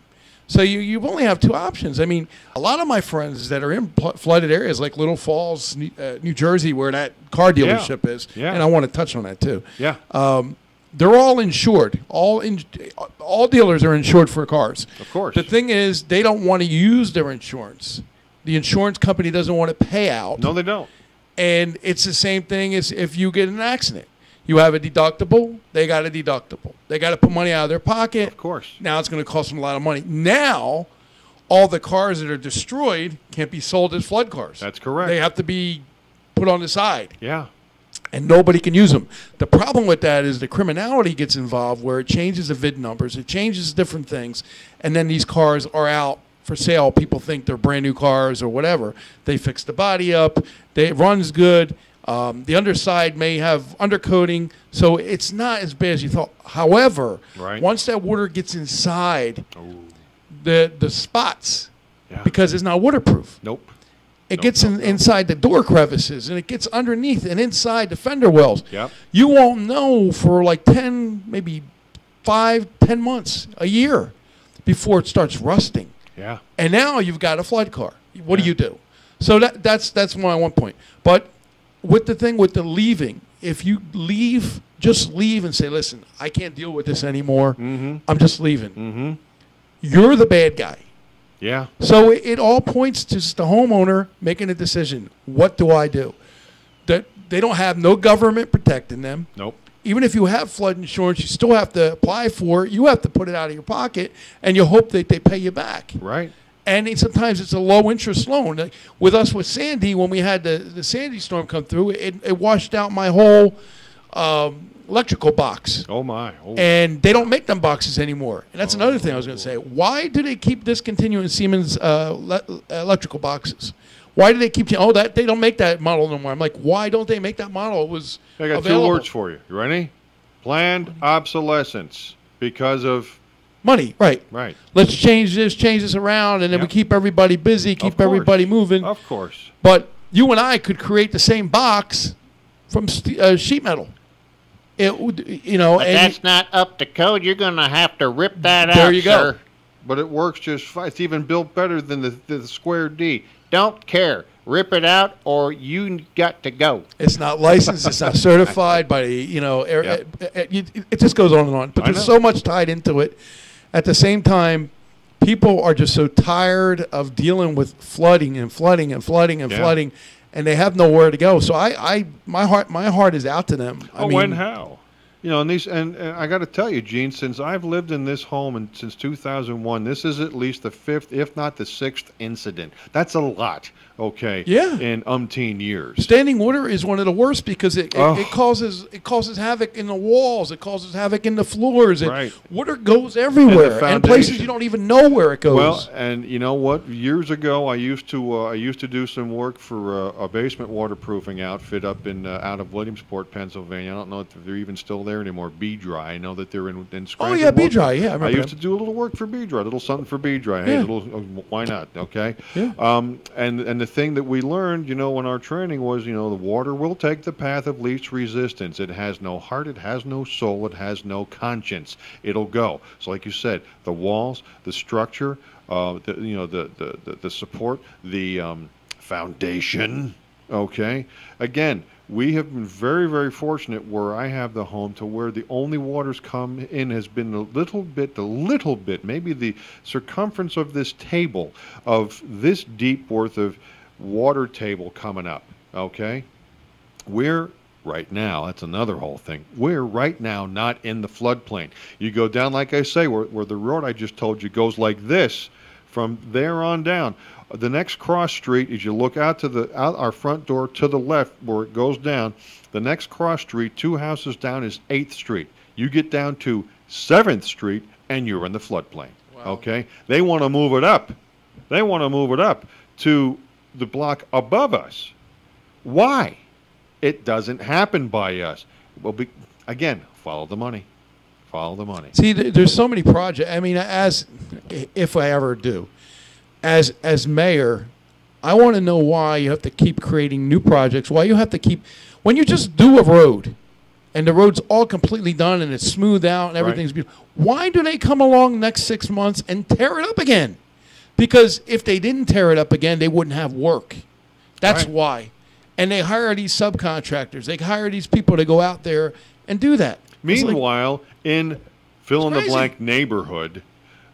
So you only have two options. I mean, a lot of my friends that are in flooded areas like Little Falls, New Jersey, where that car dealership is, Yeah. and I want to touch on that too. Yeah. They're all insured. All dealers are insured for cars. Of course. The thing is, they don't want to use their insurance. The insurance company doesn't want to pay out. No, they don't. And it's the same thing as if you get in an accident. You have a deductible, they got a deductible. They got to put money out of their pocket. Of course. Now it's going to cost them a lot of money. Now, all the cars that are destroyed can't be sold as flood cars. That's correct. They have to be put on the side, Yeah. and nobody can use them. The problem with that is the criminality gets involved where it changes the VIN numbers, it changes different things, and then these cars are out for sale. People think they're brand new cars or whatever. They fix the body up. It runs good. The underside may have undercoating, so it's not as bad as you thought. However, Right. once that water gets inside the spots, Yeah. because it's not waterproof, Nope. it Nope, gets nope, nope. inside the door crevices, and it gets underneath and inside the fender wells. Yep. You won't know for like 10, maybe 5, 10 months, a year, before it starts rusting. Yeah. And now you've got a flood car. What do you do? So that's my one point. But with the thing with the leaving, if you leave, just leave and say, listen, I can't deal with this anymore. I'm just leaving. You're the bad guy. Yeah. So it all points to just the homeowner making a decision. What do I do? That they don't have no government protecting them. Nope. Even if you have flood insurance, you still have to apply for it. You have to put it out of your pocket, and you hope that they pay you back. Right. And sometimes it's a low-interest loan. Like with us, with Sandy, when we had the Sandy storm come through, it washed out my whole electrical box. Oh, my. Oh. And they don't make them boxes anymore. And that's another thing I was going to say. Why do they keep discontinuing Siemens electrical boxes? Why do they keep they don't make that model no more? I'm like, why don't they make that model? It was I got available. two words for you. You ready? Planned obsolescence because of Money, right. right. Let's change this around, and then we Yep. keep everybody busy, keep Of course. everybody moving. Of course. But you and I could create the same box from sheet metal. It would, But and that's not up to code. You're going to have to rip that out, There you go. sir. But it works just fine. It's even built better than the Square D. Don't care. Rip it out or you got to go. it's not licensed, it's not certified by it just goes on and on. But I there's know. so much tied into it. At the same time, people are just so tired of dealing with flooding and flooding and flooding and Yeah. flooding, and they have nowhere to go. So my heart is out to them. When how? And I got to tell you, Gene, since I've lived in this home and since 2001, this is at least the fifth, if not the sixth incident. That's a lot okay, Yeah. in umpteen years. Standing water is one of the worst because it Oh. causes havoc in the walls. It causes havoc in the floors. Right. Water goes everywhere, and places foundation. you don't even know where it goes. Well, and you know what? Years ago, I used to do some work for a basement waterproofing outfit up in out of Williamsport, Pennsylvania. I don't know if they're even still there anymore. Be-Dry. I know that they're in Scranton. yeah, Be-Dry, yeah, I remember used them. to do a little work for Be-Dry, a little something for Be-Dry. Hey, Yeah. why not? Okay. Yeah. And the thing that we learned, in our training was, the water will take the path of least resistance. It has no heart, it has no soul, it has no conscience. It'll go. So, like you said, the walls, the structure, the support, the foundation. Okay. Again, we have been very, very fortunate where I have the home to where the only water's come in has been a little bit, maybe the circumference of this table, of this deep worth of water table coming up. Okay. We're right now, that's another whole thing. We're right now not in the floodplain. You go down, like I say, where the road I just told you goes like this from there on down. The next cross street, as you look out our front door to the left where it goes down, the next cross street, 2 houses down, is 8th Street. You get down to 7th Street and you're in the floodplain. Wow. Okay? They want to move it up. They want to move it up to the block above us. Why? It doesn't happen by us. Well, again, follow the money. Follow the money. See, there's so many projects. I mean, if I ever do, as mayor, I want to know why you have to keep creating new projects. Why you have to keep, when you just do a road, and the road's all completely done and it's smoothed out and everything's beautiful. Why do they come along next 6 months and tear it up again? Because if they didn't tear it up again, they wouldn't have work. That's why. And they hire these subcontractors. They hire these people to go out there and do that. Meanwhile, in fill-in-the-blank crazy. neighborhood,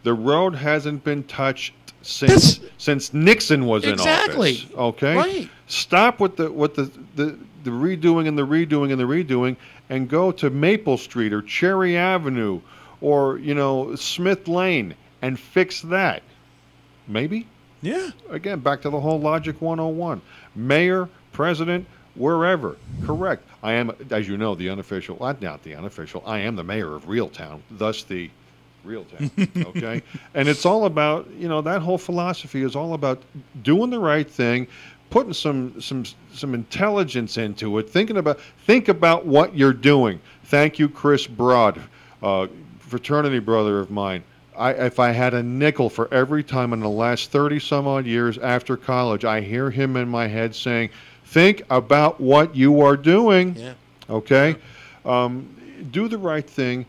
the road hasn't been touched since Nixon was in office. Okay? Right. Stop with the redoing and the redoing and the redoing and go to Maple Street or Cherry Avenue or, Smith Lane and fix that. Maybe? Yeah. Again, back to the whole Logic 101. Mayor, president, wherever. Correct. I am, as you know, the unofficial, not the unofficial, I am the mayor of Realtown, thus the Realtown. Okay? And it's all about, that whole philosophy is all about doing the right thing, putting some intelligence into it, think about what you're doing. Thank you, Chris Broad, fraternity brother of mine. If I had a nickel for every time in the last 30 some odd years after college, I hear him in my head saying, think about what you are doing. Yeah. Okay? Do the right thing.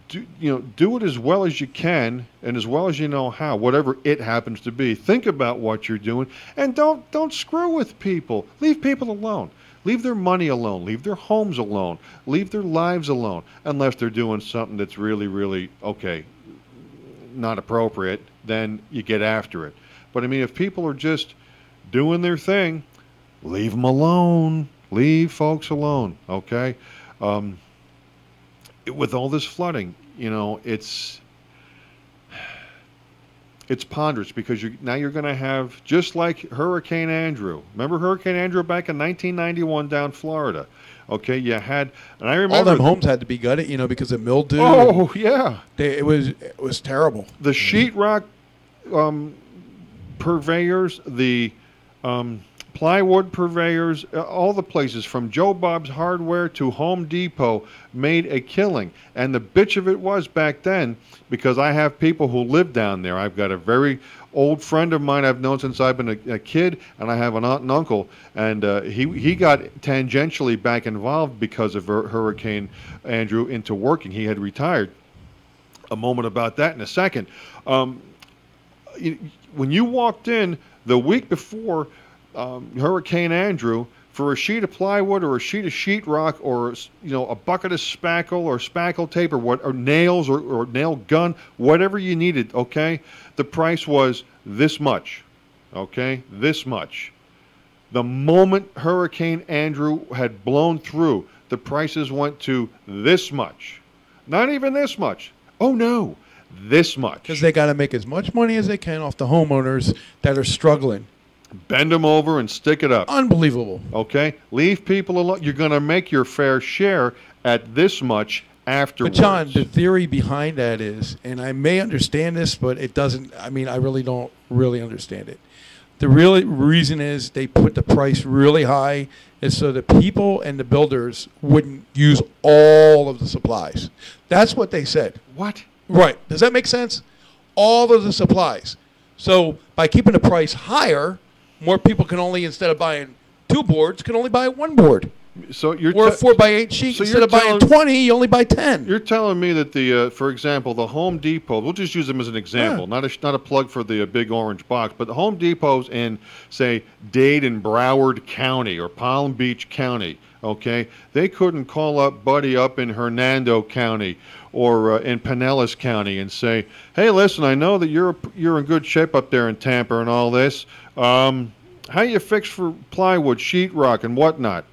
Do it as well as you can and as well as you know how, whatever it happens to be. Think about what you're doing and don't screw with people. Leave people alone. Leave their money alone. Leave their homes alone. Leave their lives alone unless they're doing something that's really, really, not appropriate, then you get after it. But I mean, if people are just doing their thing, leave them alone. Leave folks alone, okay? With all this flooding, it's ponderous because now you're going to have, just like Hurricane Andrew. Remember Hurricane Andrew back in 1991 down Florida? Okay, you had, and I remember all them homes had to be gutted, because of mildew. Oh yeah, it was terrible. The sheetrock purveyors, the plywood purveyors, all the places from Joe Bob's Hardware to Home Depot made a killing. And the bitch of it was back then, because I have people who live down there. I've got a very old friend of mine I've known since I've been a kid, and I have an aunt and uncle, and he got tangentially back involved because of Hurricane Andrew into working. He had retired. A moment about that in a second. When you walked in the week before Hurricane Andrew, for a sheet of plywood or a sheet of sheetrock or a bucket of spackle or spackle tape or nails or nail gun, whatever you needed, okay, the price was this much, okay, this much. The moment Hurricane Andrew had blown through, the prices went to this much. Not even this much. Oh no, this much. Because they got to make as much money as they can off the homeowners that are struggling. Bend them over and stick it up. Unbelievable. Okay? Leave people alone. You're going to make your fair share at this much afterwards. But John, the theory behind that is, and I may understand this, but it doesn't. I mean, I really don't really understand it. The real reason is they put the price really high, is so the people and the builders wouldn't use all of the supplies. That's what they said. What? Right. Does that make sense? All of the supplies. So by keeping the price higher, more people can only, instead of buying 2 boards, can only buy 1 board. So you're Or a 4x8 sheet. so Instead of buying 20, you only buy 10. You're telling me that for example, the Home Depot. We'll just use them as an example, not a plug for the big orange box, but the Home Depots in, say, Dade and Broward County or Palm Beach County. Okay, they couldn't call up Buddy up in Hernando County or in Pinellas County and say, "Hey, listen, I know that you're in good shape up there in Tampa and all this. How you fix for plywood, sheetrock, and whatnot?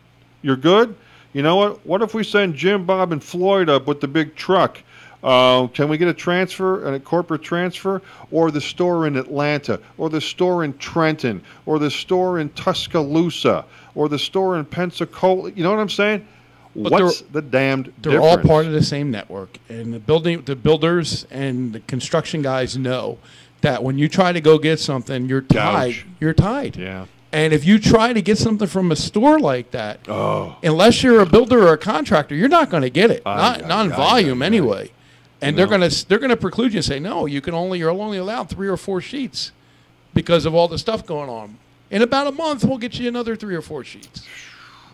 You're good? You know what? What if we send Jim, Bob, and Floyd up with the big truck? Can we get a transfer, a corporate transfer, or the store in Atlanta, or the store in Trenton, or the store in Tuscaloosa, or the store in Pensacola? You know what I'm saying? But What's the damned They're difference? all part of the same network, and the builders and the construction guys know that when you try to go get something, you're tied. Gouge. You're tied. Yeah. And if you try to get something from a store like that, Oh. unless you're a builder or a contractor, you're not going to get it. Not in volume aye. anyway. And You they're gonna preclude you and say, no, you're only allowed 3 or 4 sheets because of all the stuff going on. In about a month, we'll get you another 3 or 4 sheets.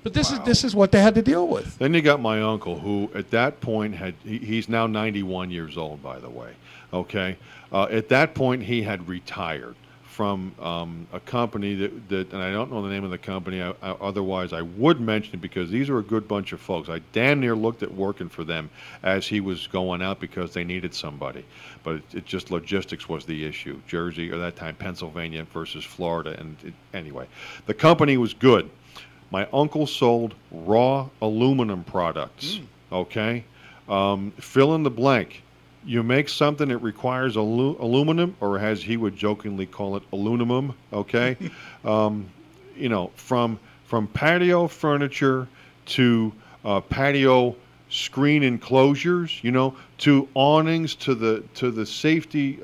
But this is what they had to deal with. Then you got my uncle, who at that point he's now 91 years old, by the way. Okay, at that point he had retired from a company that, and I don't know the name of the company. Otherwise, I would mention it because these are a good bunch of folks. I damn near looked at working for them as he was going out because they needed somebody. But it just logistics was the issue. Jersey, or that time Pennsylvania versus Florida. And anyway, the company was good. My uncle sold raw aluminum products. Okay? Fill in the blank. You make something that requires aluminum, or as he would jokingly call it, aluminum, okay? From patio furniture to patio screen enclosures, to awnings, to the safety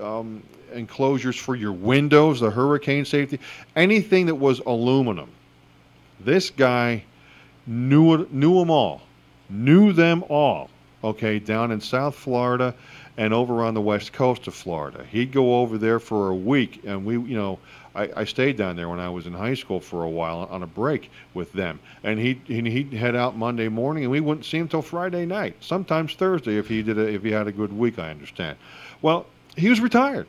enclosures for your windows, the hurricane safety, anything that was aluminum. This guy knew them all, okay, down in South Florida and over on the west coast of Florida. He'd go over there for a week, and I stayed down there when I was in high school for a while on a break with them. And he'd head out Monday morning, and we wouldn't see him till Friday night, sometimes Thursday if he had a good week, I understand. Well, he was retired.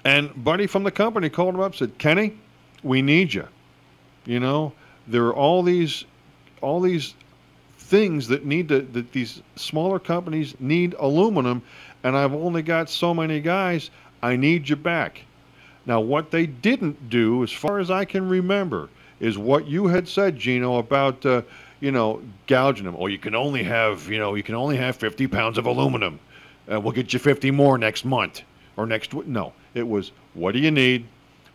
And Buddy from the company called him up and said, "Kenny, we need you. There are all these things that that these smaller companies need aluminum, and I've only got so many guys. I need you back." Now, what they didn't do, as far as I can remember, is what you had said, Gino, about gouging them. Oh, you can only have 50 pounds of aluminum. We'll get you 50 more next month or next week. No, it was, what do you need?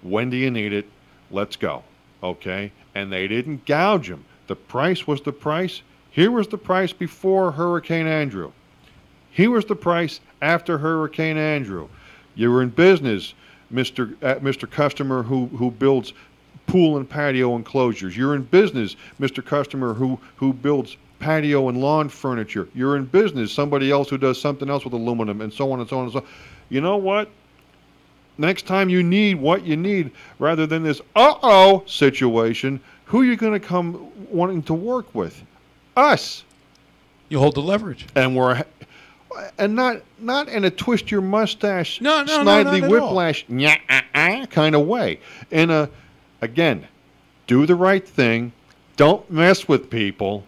When do you need it? Let's go. Okay, and they didn't gouge them. The price was the price. Here was the price before Hurricane Andrew. Here was the price after Hurricane Andrew. You were in business, Mr. Customer who builds pool and patio enclosures. You're in business, Mr. Customer who builds patio and lawn furniture. You're in business, somebody else who does something else with aluminum, and so on and so on and so on. You know what? Next time you need what you need, rather than this situation, who are you going to come wanting to work with? Us. You hold the leverage. And not in a twist your mustache, No, snidely not at whiplash kind of way. Again, do the right thing, don't mess with people,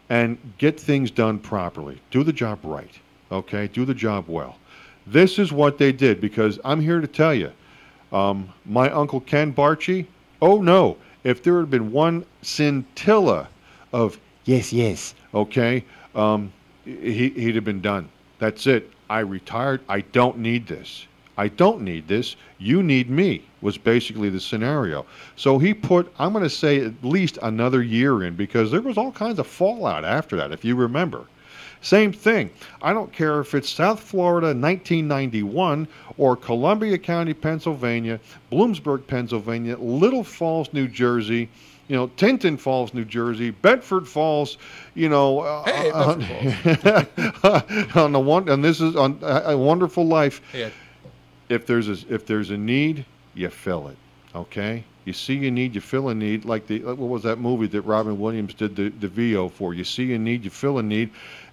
and get things done properly. Do the job right, okay? Do the job well. This is what they did, because I'm here to tell you, my Uncle Ken Barchi, oh no, if there had been one scintilla of yes, okay, he'd have been done. That's it. I retired. I don't need this. I don't need this. You need me, was basically the scenario. So he put, I'm going to say, at least another year in, because there was all kinds of fallout after that, if you remember. Same thing. I don't care if it's South Florida 1991 or Columbia County, Pennsylvania, Bloomsburg, Pennsylvania, Little Falls, New Jersey, Tinton Falls, New Jersey, Bedford Falls, Hey, Bedford Falls. on the one, and this is on A Wonderful Life. Yeah. If there's a need, you fill it. Okay. You see a need, you fill a need. Like what was that movie that Robin Williams did the VO for? You see a need, you fill a need,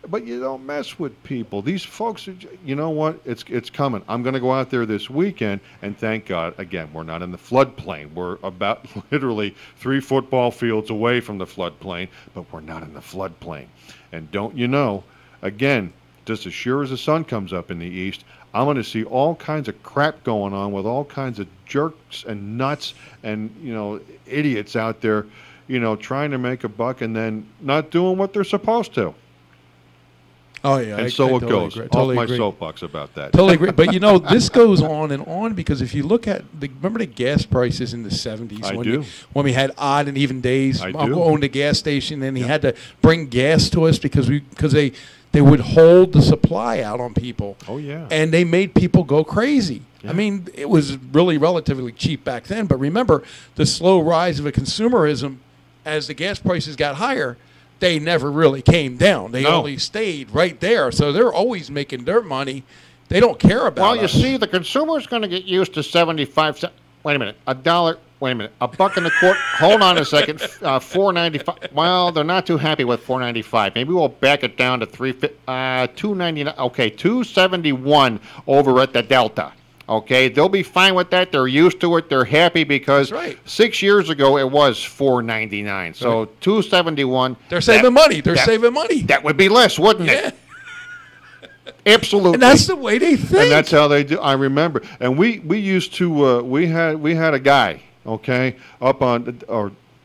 but you don't mess with people. These folks are, you know what? It's coming. I'm going to go out there this weekend, and thank God, again, we're not in the floodplain. We're about literally 3 football fields away from the floodplain, but we're not in the floodplain. And don't you know, again, just as sure as the sun comes up in the east, I'm going to see all kinds of crap going on with all kinds of jerks and nuts and, idiots out there, trying to make a buck and then not doing what they're supposed to. Oh, yeah. And I it totally goes. agree. Off Totally my agree. soapbox about that. Totally agree. But, this goes on and on because if you look at, remember the gas prices in the 70s? I do. When we had odd and even days. I My do. uncle owned a gas station and he had to bring gas to us because they would hold the supply out on people. Oh, yeah. And they made people go crazy. Yeah. I mean, it was really relatively cheap back then. But remember, the slow rise of a consumerism as the gas prices got higher, they never really came down. They only stayed right there. So they're always making their money. They don't care about Well, you us. see, the consumer's going to get used to 75 cents. Wait a minute, $1. Wait a minute, $1.25. Hold on a second. $4.95. Well, they're not too happy with $4.95. Maybe we'll back it down to $2.99. Okay, $2.71 over at the Delta. Okay, they'll be fine with that. They're used to it. They're happy because That's right. 6 years ago it was $4.99. So $2.71. They're saving money. They're saving money. That would be less, wouldn't Yeah. it? Absolutely. And that's the way they think. And that's how they do. I remember. And we used to we had a guy, okay, up on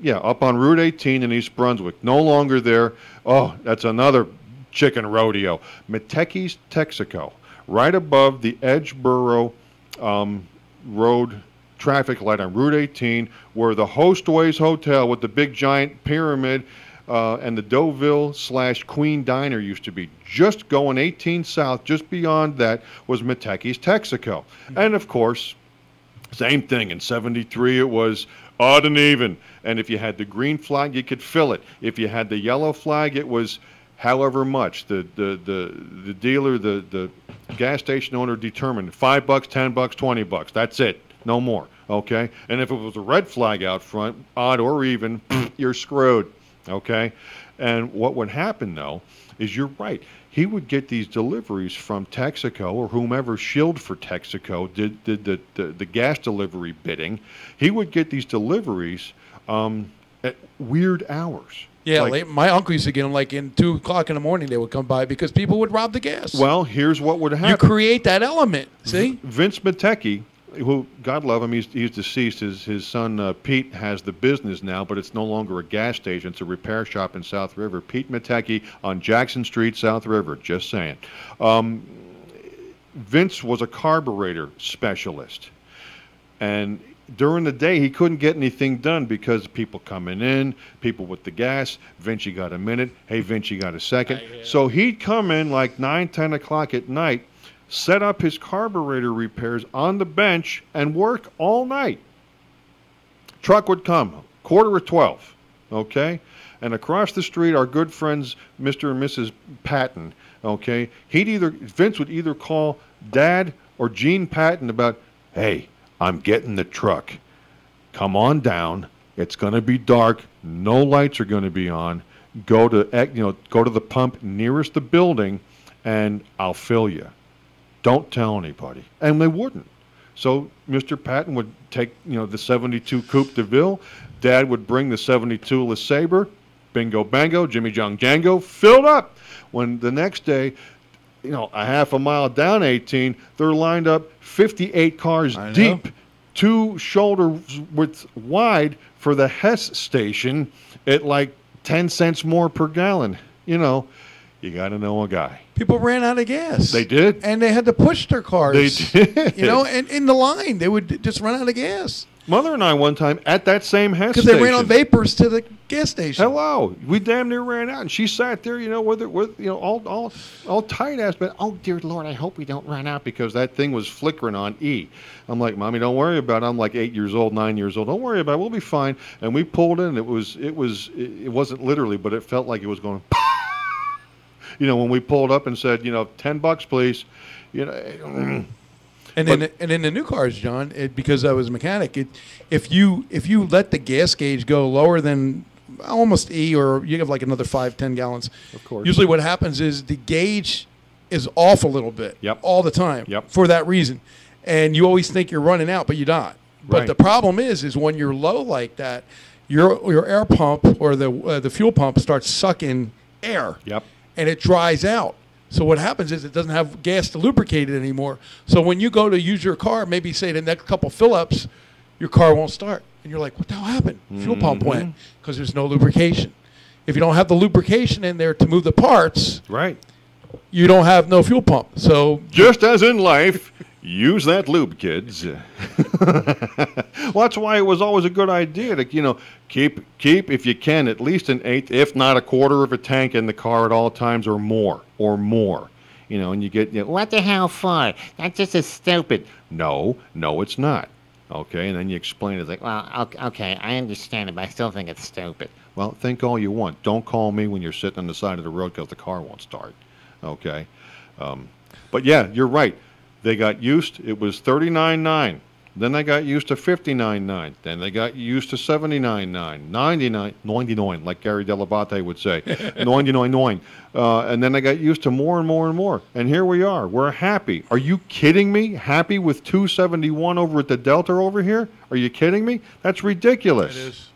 Route 18 in East Brunswick. No longer there. Oh, that's another chicken rodeo. Meteki's Texaco, right above the Edgeboro Road traffic light on Route 18, where the Hostways Hotel with the big giant pyramid and the Deauville/Queen Diner used to be. Just going 18 south, just beyond that, was Meteki's Texaco. And, of course, same thing. In 73, it was odd and even. And if you had the green flag, you could fill it. If you had the yellow flag, it was however much. The dealer, the gas station owner determined $5, $10, $20. That's it. No more. Okay? And if it was a red flag out front, odd or even, you're screwed. Okay? And what would happen, though, is you're right. He would get these deliveries from Texaco or whomever shilled for Texaco, did the gas delivery bidding. He would get these deliveries at weird hours. Yeah, my uncle used to get them in 2 o'clock in the morning. They would come by because people would rob the gas. Well, here's what would happen. You create that element, see? Vince Meteki, who, God love him, he's deceased. His son, Pete, has the business now, but it's no longer a gas station. It's a repair shop in South River. Pete Meteki on Jackson Street, South River, just saying. Vince was a carburetor specialist. And during the day, he couldn't get anything done because people coming in, people with the gas. Vince, you got a minute? Hey, Vince, you got a second? So he'd come in 9, 10 o'clock at night, set up his carburetor repairs on the bench, and work all night. Truck would come, 11:45, okay? And across the street, our good friends, Mr. and Mrs. Patton, okay? Vince would either call Dad or Gene Patton about, hey, I'm getting the truck. Come on down. It's going to be dark. No lights are going to be on. Go to the pump nearest the building, and I'll fill you. Don't tell anybody. And they wouldn't. So Mr. Patton would take, the 72 Coupe de Ville. Dad would bring the 72 LeSabre. Bingo, bango, Jimmy Jong Django, filled up. When the next day, a half a mile down 18, they're lined up 58 cars deep, 2 shoulder widths wide for the Hess station at 10 cents more per gallon. You You got to know a guy. People ran out of gas. They did. And they had to push their cars. They did. And in the line, they would just run out of gas. Mother and I one time at that same Hess Because station. they ran on vapors to the gas station. Hello, we damn near ran out, and she sat there, all tight ass. But oh dear Lord, I hope we don't run out because that thing was flickering on E. I'm like, Mommy, don't worry about it. I'm like 8 years old, 9 years old. Don't worry about it. We'll be fine. And we pulled in. It wasn't literally, but it felt like it was going. When we pulled up and said, $10 please, And in the new cars, John, because I was a mechanic, if you let the gas gauge go lower than almost E, or you have like another 5-10 gallons, of course. Usually what happens is the gauge is off a little bit. Yep. All the time. Yep. For that reason, and you always think you're running out, but you're not. But Right. the problem is when you're low like that, your air pump or the fuel pump starts sucking air. Yep. And it dries out. So what happens is it doesn't have gas to lubricate it anymore. So when you go to use your car, maybe say the next couple fill-ups, your car won't start. And you're like, what the hell happened? Fuel pump went because there's no lubrication. If you don't have the lubrication in there to move the parts, Right. you don't have no fuel pump. So Just as in life, use that lube, kids. Well, that's why it was always a good idea to, keep if you can at least an eighth, if not a quarter of a tank in the car at all times, or more. And you get, What the hell for? That just is stupid. no, it's not. Okay, and then you explain it like, Well, okay, I understand it, but I still think it's stupid. well, think all you want. Don't call me when you're sitting on the side of the road because the car won't start. Okay, but yeah, you're right. They got used. It was $39.9. Then they got used to $59.9. Then they got used to $79.9, $99, like Gary Delabate would say, $99.9. And then they got used to more and more and more. And here we are. We're happy. Are you kidding me? Happy with $271 over at the Delta over here? Are you kidding me? That's ridiculous. it is.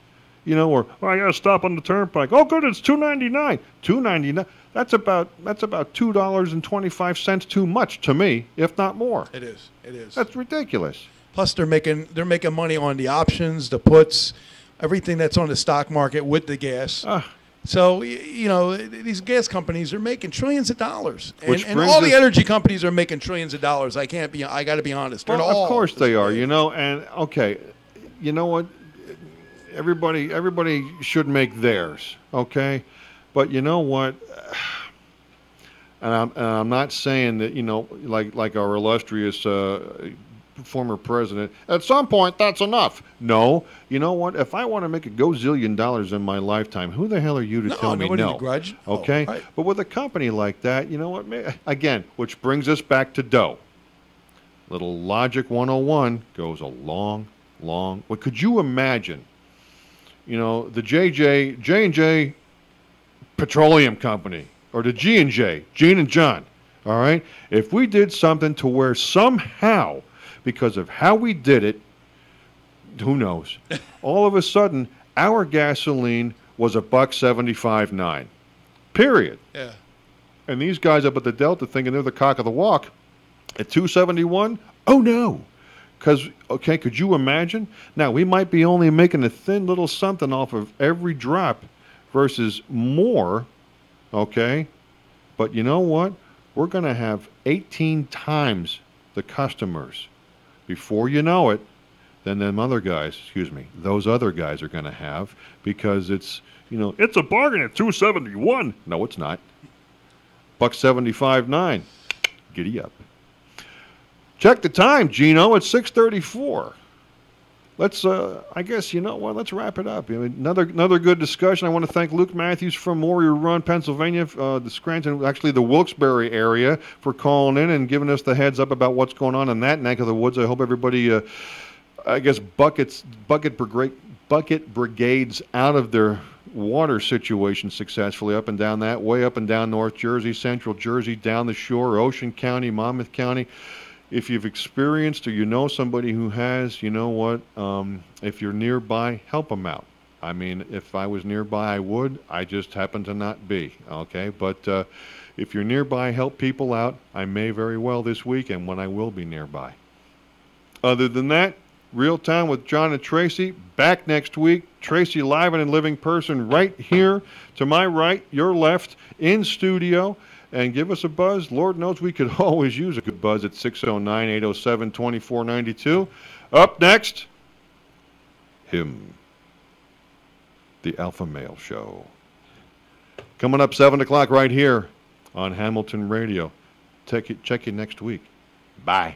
Or I got to stop on the turnpike. Oh, good, it's $2.99. $2.99. That's about $2.25 too much to me, if not more. It is. It is. That's ridiculous. Plus, they're making money on the options, the puts, everything that's on the stock market with the gas. So these gas companies are making trillions of dollars, and all the energy companies are making trillions of dollars. I got to be honest. Well, of course they are. And okay, you know what? Everybody should make theirs. Okay, but you know what? And I'm not saying that like our illustrious former president. At some point, that's enough. No, you know what? If I want to make a gazillion dollars in my lifetime, who the hell are you to tell me no? Grudge. Okay, right. But with a company like that, you know what? Again, which brings us back to dough. Little Logic 101 goes a long. What could you imagine? The J&J Petroleum Company, or the G&J, Gene and John. All right, if we did something to where somehow, because of how we did it, who knows? All of a sudden, our gasoline was $1.75.9. Period. Yeah. And these guys up at the Delta thinking they're the cock of the walk at $2.71. Oh no! Because could you imagine? Now we might be only making a thin little something off of every drop, versus more. Okay, but you know what? We're going to have 18 times the customers. Before you know it, then those other guys are going to have, because it's a bargain at $2.71. No, it's not. $1.75.9. Giddy up. Check the time, Gino. It's 6:34. Let's, I guess, let's wrap it up. Another good discussion. I want to thank Luke Matthews from Warrior Run, Pennsylvania, the Scranton, actually the Wilkes-Barre area, for calling in and giving us the heads up about what's going on in that neck of the woods. I hope everybody, bucket brigades out of their water situation successfully up and down that way, up and down North Jersey, Central Jersey, down the shore, Ocean County, Monmouth County. If you've experienced or you know somebody who has, you know what, if you're nearby, help them out. I mean, if I was nearby, I would. I just happen to not be, okay? But if you're nearby, help people out. I may very well this weekend when I will be nearby. Other than that, Realtown with John and Tracy. Back next week. Tracy live and in living person right here to my right, your left, in studio. And give us a buzz. Lord knows we could always use a good buzz at 609-807-2492. Up next, him, the Alpha Male Show. Coming up 7 o'clock right here on Hamilton Radio. Check you next week. Bye.